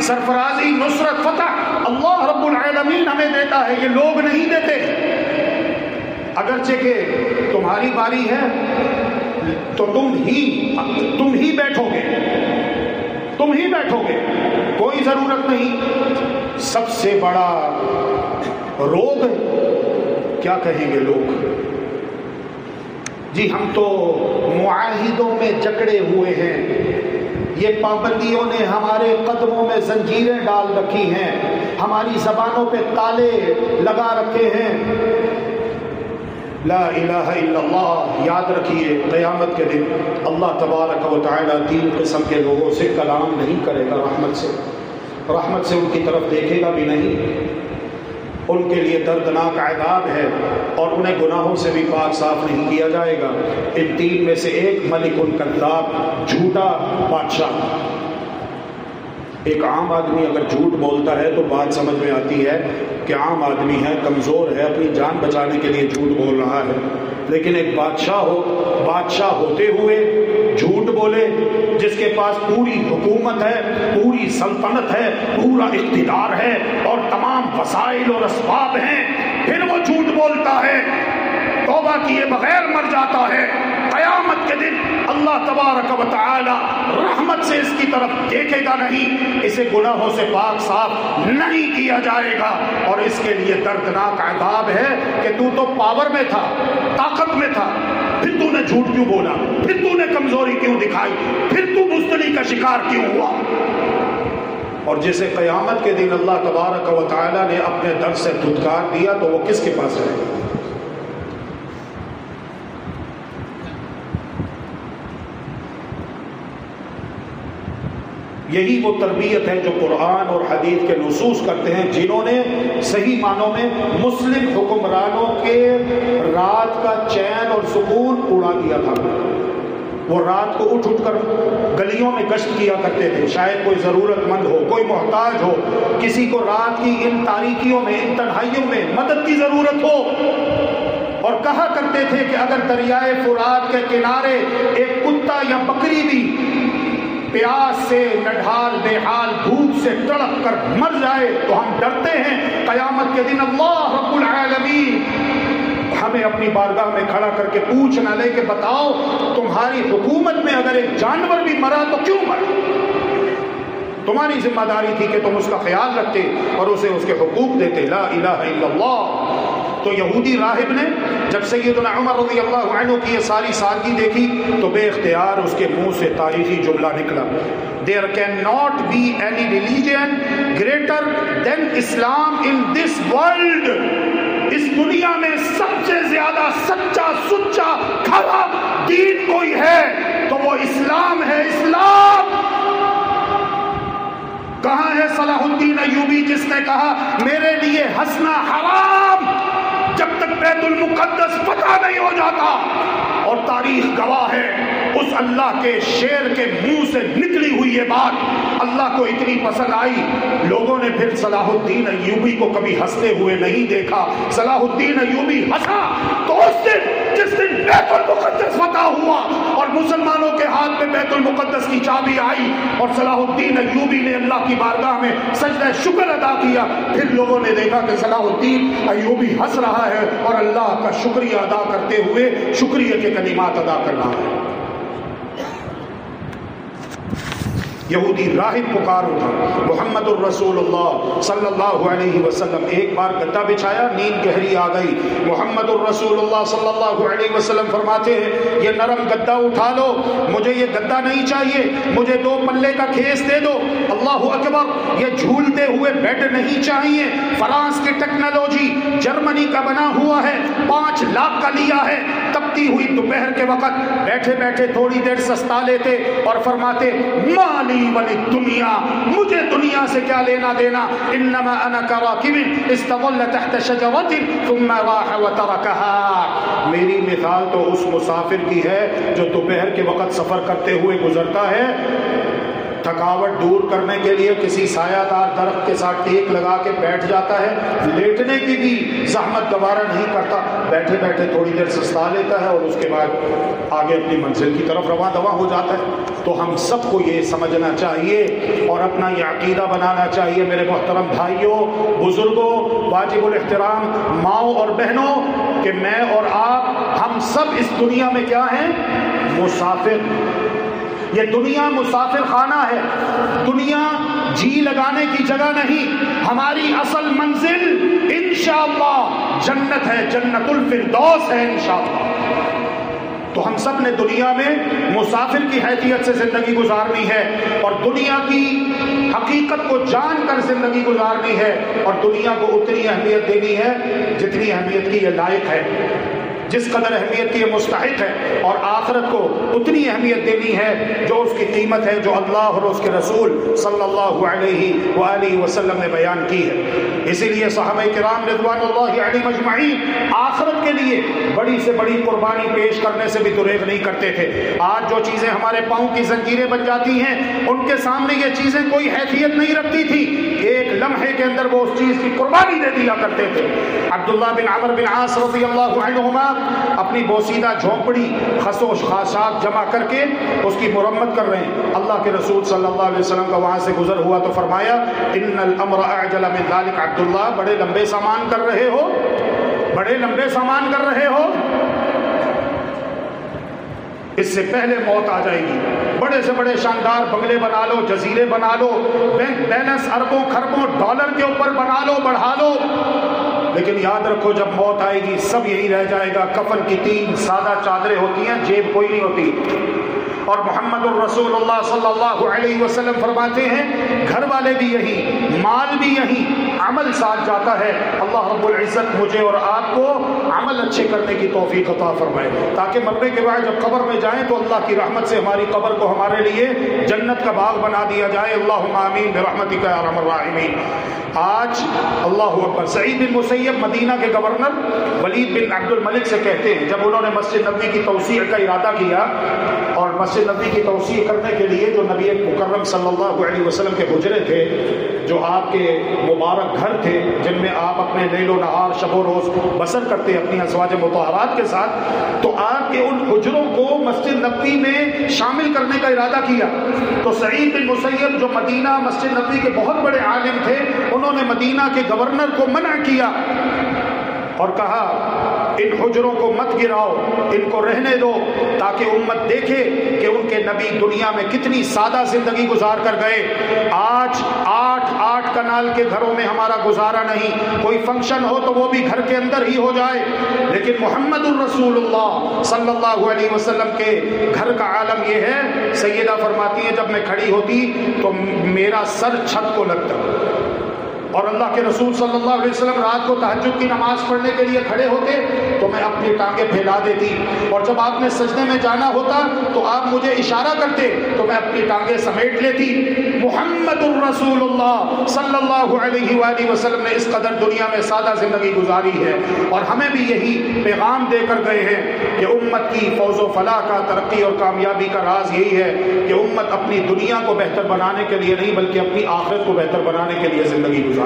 [SPEAKER 1] سرفرازی، نصرت، فتح اللہ رب العالمین ہمیں دیتا ہے، یہ لوگ نہیں دیتے. اگرچہ کہ تمہاری باری ہے تو تم ہی بیٹھو گے، کوئی ضرورت نہیں. سب سے بڑا روگ کیا کہیں گے لوگ؟ جی ہم تو معاہدوں میں جکڑے ہوئے ہیں، یہ پابندیوں نے ہمارے قدموں میں زنجیریں ڈال رکھی ہیں، ہماری زبانوں پہ تالے لگا رکھے ہیں. لا الہ الا اللہ. یاد رکھیے قیامت کے دن اللہ تبارک و تعالی 3 قسم کے لوگوں سے کلام نہیں کرے گا رحمت سے ان کی طرف دیکھے گا بھی نہیں. ان کے لیے دردناک عذاب ہے اور انہیں گناہوں سے بھی پاک صاف نہیں کیا جائے گا. ان 3 میں سے ایک ملک الکذاب، جھوٹا بادشاہ. ایک عام آدمی اگر جھوٹ بولتا ہے تو بات سمجھ میں آتی ہے کہ عام آدمی ہے، کمزور ہے، اپنی جان بچانے کے لیے جھوٹ بول رہا ہے. لیکن ایک بادشاہ ہوتے ہوئے جھوٹ بولے، جس کے پاس پوری حکومت ہے، پوری سلطنت ہے، پورا اقتدار ہے اور تمام وسائل اور اسباب ہیں، پھر وہ جھوٹ بولتا ہے، توبہ کیے بغیر مر جاتا ہے. قیامت کے دن اللہ تبارک و تعالی رحمت سے اس کی طرف دیکھے گا نہیں، اسے گناہوں سے پاک صاف نہیں کیا جائے گا. اور اس کے لیے دردناک عذاب ہے کہ تو پاور میں تھا، طاقت میں تھا، پھر تو نے جھوٹ کیوں بولا، پھر تو نے کمزوری کیوں دکھائی، پھر تو بزدلی کا شکار کیوں ہوا. اور جسے قیامت کے دن اللہ تبارک و تعالی نے اپنے در سے دھتکار دیا تو وہ کس کے پاس رہے گا؟ یہی وہ تربیت ہے جو قرآن اور حدیث کے نصوص کرتے ہیں، جنہوں نے صحیح معنوں میں مسلم حکمرانوں کے رات کا چین اور سکون اڑا دیا تھا. وہ رات کو اٹھ کر گلیوں میں گشت کیا کرتے تھے. شاید کوئی ضرورت مند ہو، کوئی محتاج ہو، کسی کو رات کی ان تاریکیوں میں، ان تنہائیوں میں مدد کی ضرورت ہو، اور کہا کرتے تھے کہ اگر دریائے فرات کے کنارے ایک کتا یا بکری بھی پیاس سے نڈھال بے حال بھوک سے تڑپ کر مر جائے تو ہم ڈرتے ہیں قیامت کے دن اللہ رب العالمین ہمیں اپنی بارگاہ میں کھڑا کر کے پوچھ نہ لے کہ بتاؤ تمہاری حکومت میں اگر ایک جانور بھی مرا تو کیوں مرا؟ تمہاری ذمہ داری تھی کہ تم اس کا خیال رکھتے اور اسے اس کے حقوق دیتے. لا الہ الا اللہ. تو یہودی راہب نے جب سیدنا عمر رضی اللہ عنہ کی یہ ساری سادگی دیکھی تو بے اختیار اس کے منہ سے تاریخی جملہ نکلا: There cannot be any religion greater than Islam in this world. اس دنیا میں سب سے زیادہ سچا سچا کھرا دین کوئی ہے تو وہ اسلام ہے. اسلام کہاں ہے صلاح الدین ایوبی جس نے کہا میرے لیے ہنسنا حرام جب تک بیت المقدس فتح نہیں ہو جاتا؟ اور تاریخ گواہ ہے اس اللہ کے شیر کے منہ سے نکلی ہوئی یہ بات اللہ کو اتنی پسند آئی، لوگوں نے پھر صلاح الدین ایوبی کو کبھی ہنستے ہوئے نہیں دیکھا. صلاح الدین ایوبی ہنسا تو اس دن جس دن بیت المقدس فتح ہوا اور مسلمانوں کے ہاتھ میں بیت المقدس کی چابی آئی اور صلاح الدین ایوبی نے اللہ کی بارگاہ میں سجدہ شکر ادا کیا، پھر لوگوں نے دیکھا کہ صلاح الدین ایوبی ہنس رہا ہے اور اللہ کا شکریہ ادا کرتے ہوئے شکریہ کے کلمات ادا کر رہا ہے. یہودی راہب پکار اٹھا محمد الرسول اللہ صلی اللہ علیہ وسلم. ایک بار گدا بچھایا، نیند گہری آ گئی. محمد الرسول اللہ صلی اللہ علیہ وسلم فرماتے ہیں یہ نرم گدا اٹھا لو، مجھے یہ گدا نہیں چاہیے، مجھے 2 پلے کا کھیس دے دو. اللہ اکبر، یہ جھولتے ہوئے بیڈ نہیں چاہیے، فرانس کی ٹیکنالوجی جرمنی کا بنا ہوا ہے، 5 لاکھ کا لیا ہے. تپتی ہوئی دوپہر کے وقت بیٹھے بیٹھے تھوڑی دیر سستا لیتے اور فرماتے مالی ولی دنیا، مجھے دنیا سے کیا لینا دینا. انما انا کراکب استظل تحت شجرۃ ثم راح وترکها. میری مثال تو اس مسافر کی ہے جو دوپہر کے وقت سفر کرتے ہوئے گزرتا ہے، تھکاوٹ دور کرنے کے لیے کسی سایہ دار درخت کے ساتھ ٹیک لگا کے بیٹھ جاتا ہے، لیٹنے کی بھی زحمت گوارا نہیں کرتا، بیٹھے بیٹھے تھوڑی دیر سستا لیتا ہے اور اس کے بعد آگے اپنی منزل کی طرف رواں دواں ہو جاتا ہے. تو ہم سب کو یہ سمجھنا چاہیے اور اپنا یہ عقیدہ بنانا چاہیے میرے محترم بھائیوں، بزرگوں، واجب الاحترام ماؤں اور بہنوں، کہ میں اور آپ ہم سب اس دنیا میں کیا ہیں؟ مسافر. یہ دنیا مسافر خانہ ہے، دنیا جی لگانے کی جگہ نہیں. ہماری اصل منزل انشاءاللہ جنت ہے، جنت الفردوس ہے انشاءاللہ. تو ہم سب نے دنیا میں مسافر کی حیثیت سے زندگی گزارنی ہے اور دنیا کی حقیقت کو جان کر زندگی گزارنی ہے اور دنیا کو اتنی اہمیت دینی ہے جتنی اہمیت کی یہ لائق ہے. جس قدر اہمیت کی یہ مستحق ہے، اور آخرت کو اتنی اہمیت دینی ہے جو اس کی قیمت ہے، جو اللہ اور اس کے رسول صلی اللہ علیہ وآلہ وسلم نے بیان کی ہے۔ اسی لیے صحابہ کرام رضوان اللہ علیہم اجمعین آخرت کے لیے بڑی سے بڑی قربانی پیش کرنے سے بھی دریغ نہیں کرتے تھے۔ آج جو چیزیں ہمارے پاؤں کی زنجیریں بن جاتی ہیں، ان کے سامنے یہ چیزیں کوئی حیثیت نہیں رکھتی تھی، ایک لمحے کے اندر وہ اس چیز کی قربانی دے دیا کرتے تھے۔ عبداللہ بن عمرو بن عاص رضی اللہ عنہما اپنی بوسیدہ جھونپڑی خس و خاشاک جمع کر کے اس کی مرمت کر رہے ہیں۔ اللہ کے رسول صلی اللہ علیہ وسلم کا وہاں سے گزر ہوا تو فرمایا ان الامر اعجل من ذلك، عبداللہ بڑے لمبے سامان کر رہے ہو، بڑے لمبے سامان کر رہے ہو، اس سے پہلے موت آ جائے گی۔ بڑے سے بڑے شاندار بنگلے بنا لو، جزیرے بنا لو، بینک بیلنس اربوں خربوں ڈالر کے اوپر بنا لو، بڑھا لو، لیکن یاد رکھو جب موت آئے گی سب یہی رہ جائے گا۔ کفن کی 3 سادہ چادریں ہوتی ہیں، جیب کوئی نہیں ہوتی۔ اور محمد الرسول اللہ صلی اللہ علیہ وسلم فرماتے ہیں گھر والے بھی یہی، مال بھی یہی، عمل ساتھ جاتا ہے۔ اللہ رب العزت مجھے اور آپ کو عمل اچھے کرنے کی توفیق عطا فرمائے، تاکہ مرنے کے بعد جب قبر میں جائیں تو اللہ کی رحمت سے ہماری قبر کو ہمارے لیے جنت کا باغ بنا دیا جائے۔ اللہم آمین برحمتک یا ارحم الراحمین۔ آج اللہ اکبر، سعید بن مسیب مدینہ کے گورنر ولید بن عبد الملک سے کہتے ہیں جب انہوں نے مسجد نبوی کی توسیع کا ارادہ کیا، اور مسجد نبوی کی توسیع کرنے کے لیے جو نبی مکرم صلی اللہ علیہ وسلم کے حجرے تھے، جو آپ کے مبارک گھر تھے جن میں آپ اپنے لیل و نہار شب و روز بسر کرتے اپنی ازواج مطہرات کے ساتھ، تو آپ کے ان حجروں کو مسجد نبوی میں شامل کرنے کا ارادہ کیا۔ تو سعید بن مسیب جو مدینہ مسجد نبوی کے بہت بڑے عالم تھے، انہوں نے مدینہ کے گورنر کو منع کیا اور کہا ان حجروں کو مت گراؤ، ان کو رہنے دو، تاکہ امت دیکھے کہ ان کے نبی دنیا میں کتنی سادہ زندگی گزار کر گئے۔ آج 8 کنال کے گھروں میں ہمارا گزارا نہیں، کوئی فنکشن ہو تو وہ بھی گھر کے اندر ہی ہو جائے، لیکن محمد الرسول اللہ صلی اللہ علیہ وسلم کے گھر کا عالم یہ ہے۔ سیدہ فرماتی ہیں جب میں کھڑی ہوتی تو میرا سر چھت کو لگتا، اور اللہ کے رسول صلی اللہ علیہ وسلم رات کو تہجد کی نماز پڑھنے کے لیے کھڑے ہوتے تو میں اپنی ٹانگیں پھیلا دیتی، اور جب آپ نے سجدے میں جانا ہوتا تو آپ مجھے اشارہ کرتے تو میں اپنی ٹانگیں سمیٹ لیتی۔ محمد الرسول اللہ صلی اللہ علیہ وآلہ وسلم نے اس قدر دنیا میں سادہ زندگی گزاری ہے، اور ہمیں بھی یہی پیغام دے کر گئے ہیں کہ امت کی فوز و فلاح کا، ترقی اور کامیابی کا راز یہی ہے کہ امت اپنی دنیا کو بہتر بنانے کے لیے نہیں بلکہ اپنی آخرت کو بہتر بنانے کے لیے زندگی گزارے،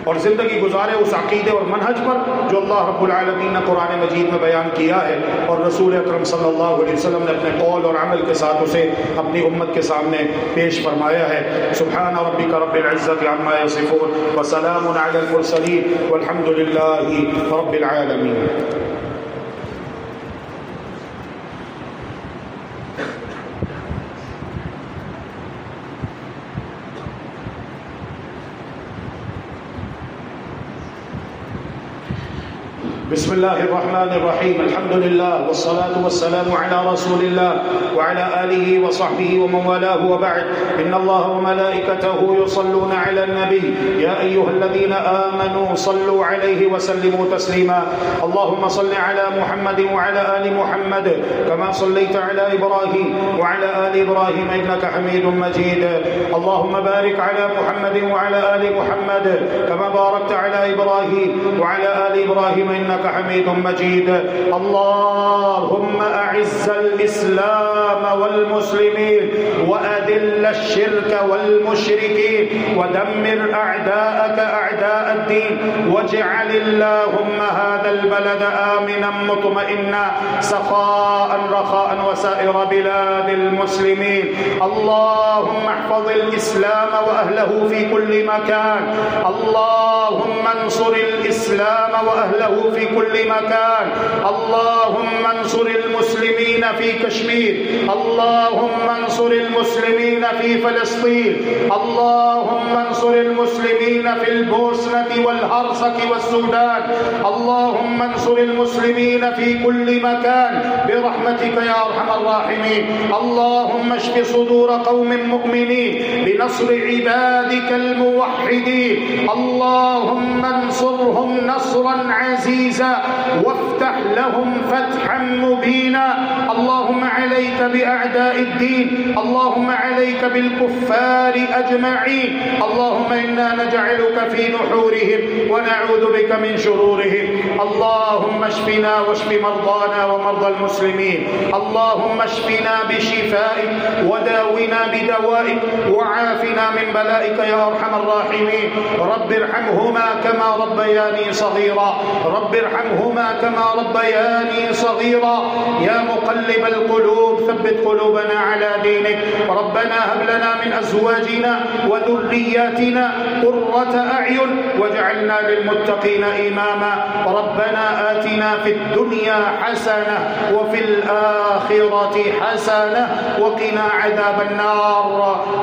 [SPEAKER 1] اور زندگی گزارے اس عقیدے اور منہج پر جو اللہ رب العالمین نے قرآن مجید میں بیان کیا ہے، اور رسول اکرم صلی اللہ علیہ وسلم نے اپنے قول اور عمل کے ساتھ اسے اپنی امت کے سامنے پیش فرمایا ہے۔ سبحان ربک رب العزت عما یصفون وسلام علی المرسلین والحمد للہ رب العالمین۔ بسم الله الرحمن الرحيم، الحمد لله والصلاة والسلام على رسول الله وعلى آله وصحبه ومن والاه، وبعد، إن الله وملائكته يصلون على النبي يا أيها الذين آمنوا صلوا عليه وسلموا تسليما، اللهم صل على محمد وعلى آل محمد كما صليت على إبراهيم وعلى آل إبراهيم إنك حميد مجيد، اللهم بارك على محمد وعلى آل محمد كما باركت على إبراهيم وعلى آل إبراهيم إنك حميد مجيد، اللهم أعز الإسلام والمسلمين وأذل الشرك والمشركين ودمر أعداءك أعداء الدين، واجعل اللهم هذا البلد آمنا مطمئنا سخاء رخاء وسائر بلاد المسلمين، اللهم احفظ الإسلام وأهله في كل مكان، اللهم انصر الإسلام وأهله في كل مكان، اللهم انصر المسلمين في كشمير، اللهم انصر المسلمين في فلسطين، اللهم انصر المسلمين في البوسنة والهرسك والسودان، اللهم انصر المسلمين في كل مكان برحمتك يا أرحم الراحمين، اللهم اشف صدور قوم مؤمنين بنصر عبادك الموحدين، اللهم انصرهم نصرا عزيزا عزا وافتح لهم فتحا مبينا. اللهم عليك بأعداء الدين، اللهم عليك بالكفار أجمعين. اللهم إنا نجعلك في نحورهم ونعوذ بك من شرورهم. اللهم اشفنا واشف مرضانا ومرضى المسلمين. اللهم اشفنا بشفائك وداونا بدوائك وعافنا من بلائك يا أرحم الراحمين. رب ارحمهما كما ربياني صغيرا، رب ارحمهما كما ربياني صغيرا. يا مقلب القلوب ثبت قلوبنا على دينك. ربنا هب لنا من أزواجنا وذرياتنا قرة أعين واجعلنا للمتقين إماما. ربنا آتنا في الدنيا حسنة وفي الآخرة حسنة وقنا عذاب النار.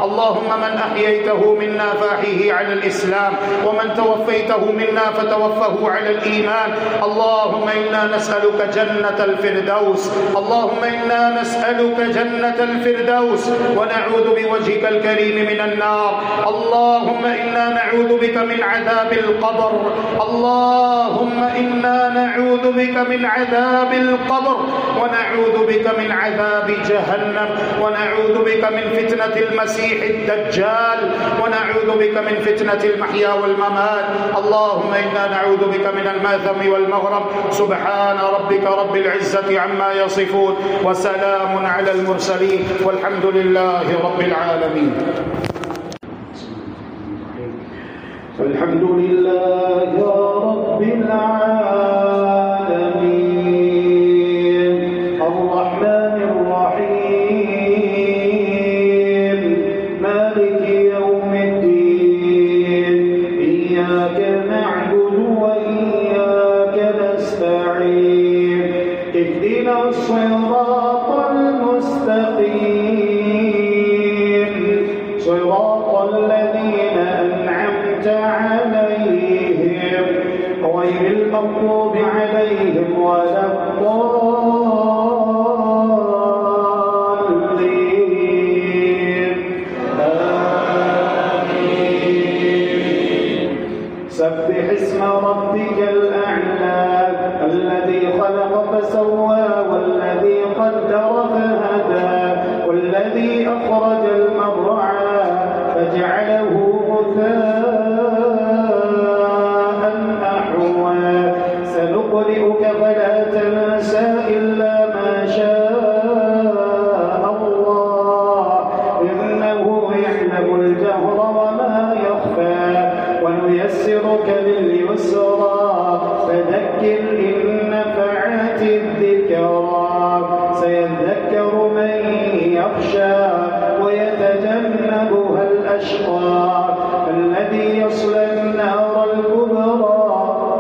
[SPEAKER 1] اللهم من أحييته منا فأحيه على الإسلام، ومن توفيته منا فتوفه على الإيمان. اللهم إنا نسألك جنة الفردوس، اللهم إنا نسألك جنة الفردوس ونعوذ بوجهك الكريم من النار. اللهم إنا نعوذ بك من عذاب القبر، اللهم إنا نعوذ بك من عذاب القبر ونعوذ بك من عذاب جهنم ونعوذ بك من فتنة المسيح الدجال ونعوذ بك من فتنة المحيا والممات. اللهم إنا نعوذ بك من الماثم والمغرم. سبحان ربك رب العزة عما يصفون وسلام على المرسلين والحمد لله رب العالمين. الحمد لله رب العالمين الرحمن الرحيم مالك يوم الدين إياك نعبد وإياك نستعين اهدنا الصراط المستقيم صراط الذين أنعمت عليهم غير المغضوب عليهم ولا الضالين آمين. سبح اسم ربك الأعلى الذي خلق فسوى والذي قدر فهدى والذي أخرج المرعى فجعله غثاء أحوى. سنقرئك فلا تنسى إلا ما شاء الله إنه يعلم الجهر وما يخفى ونيسرك لليسرى فذكر إن نفعت الذكرى. سيذكر من يخشى ويتجنبها الأشقى الذي يصلى النار الكبرى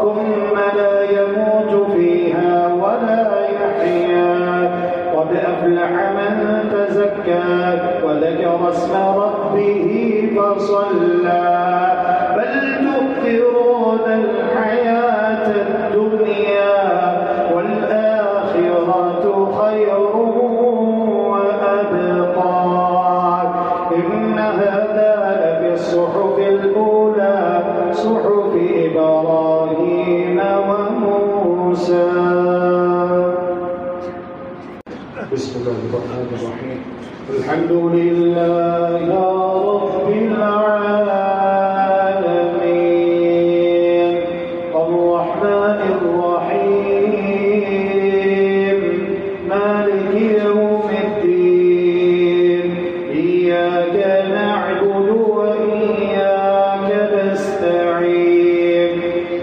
[SPEAKER 1] ثم لا يموت فيها ولا يحيا. قد أفلح من تزكى وذكر اسم ربه فصلى. بل تؤثرون الحياة الدنيا والآخرة خير وأبقى. إن هذا لفي الصحف الأولى صحف إبراهيم وموسى. بسم الله الرحمن الرحيم الحمد لله رب العالمين الرحمن الرحيم مالك يوم الدين إياك نعبد وإياك نستعين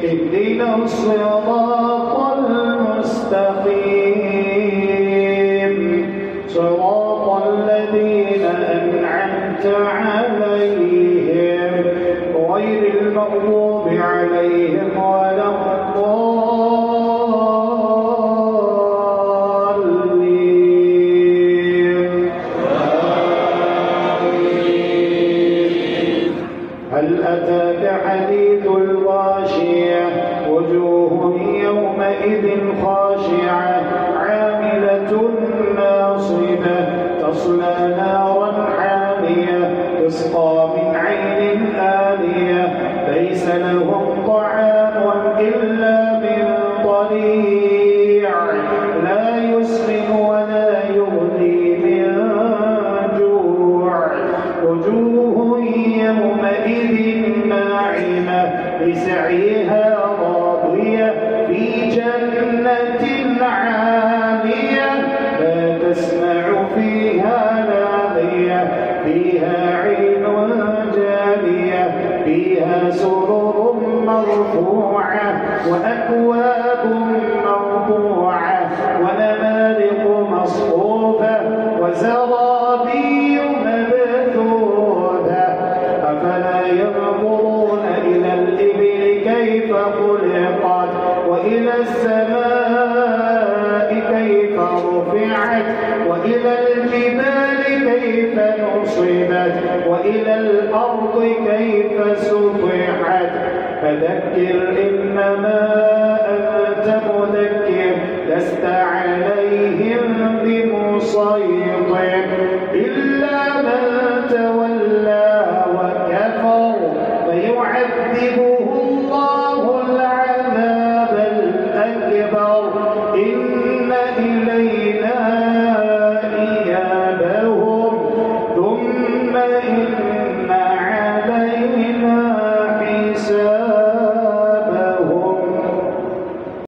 [SPEAKER 1] اهدنا الصراط المستقيم صراط الذين أنعمت عليهم غير المغضوب عليهم ولا الضالين. هل أتاك حديث الغاشية وجوه يومئذ خاشعة عاملة ناصبة تصلى نارا حامية تسقى من عين آنية ليس لهم طعام إلا من ضريع
[SPEAKER 2] وإلى السماء كيف رفعت وإلى الجبال كيف نصبت وإلى الأرض كيف سطحت فذكر إنما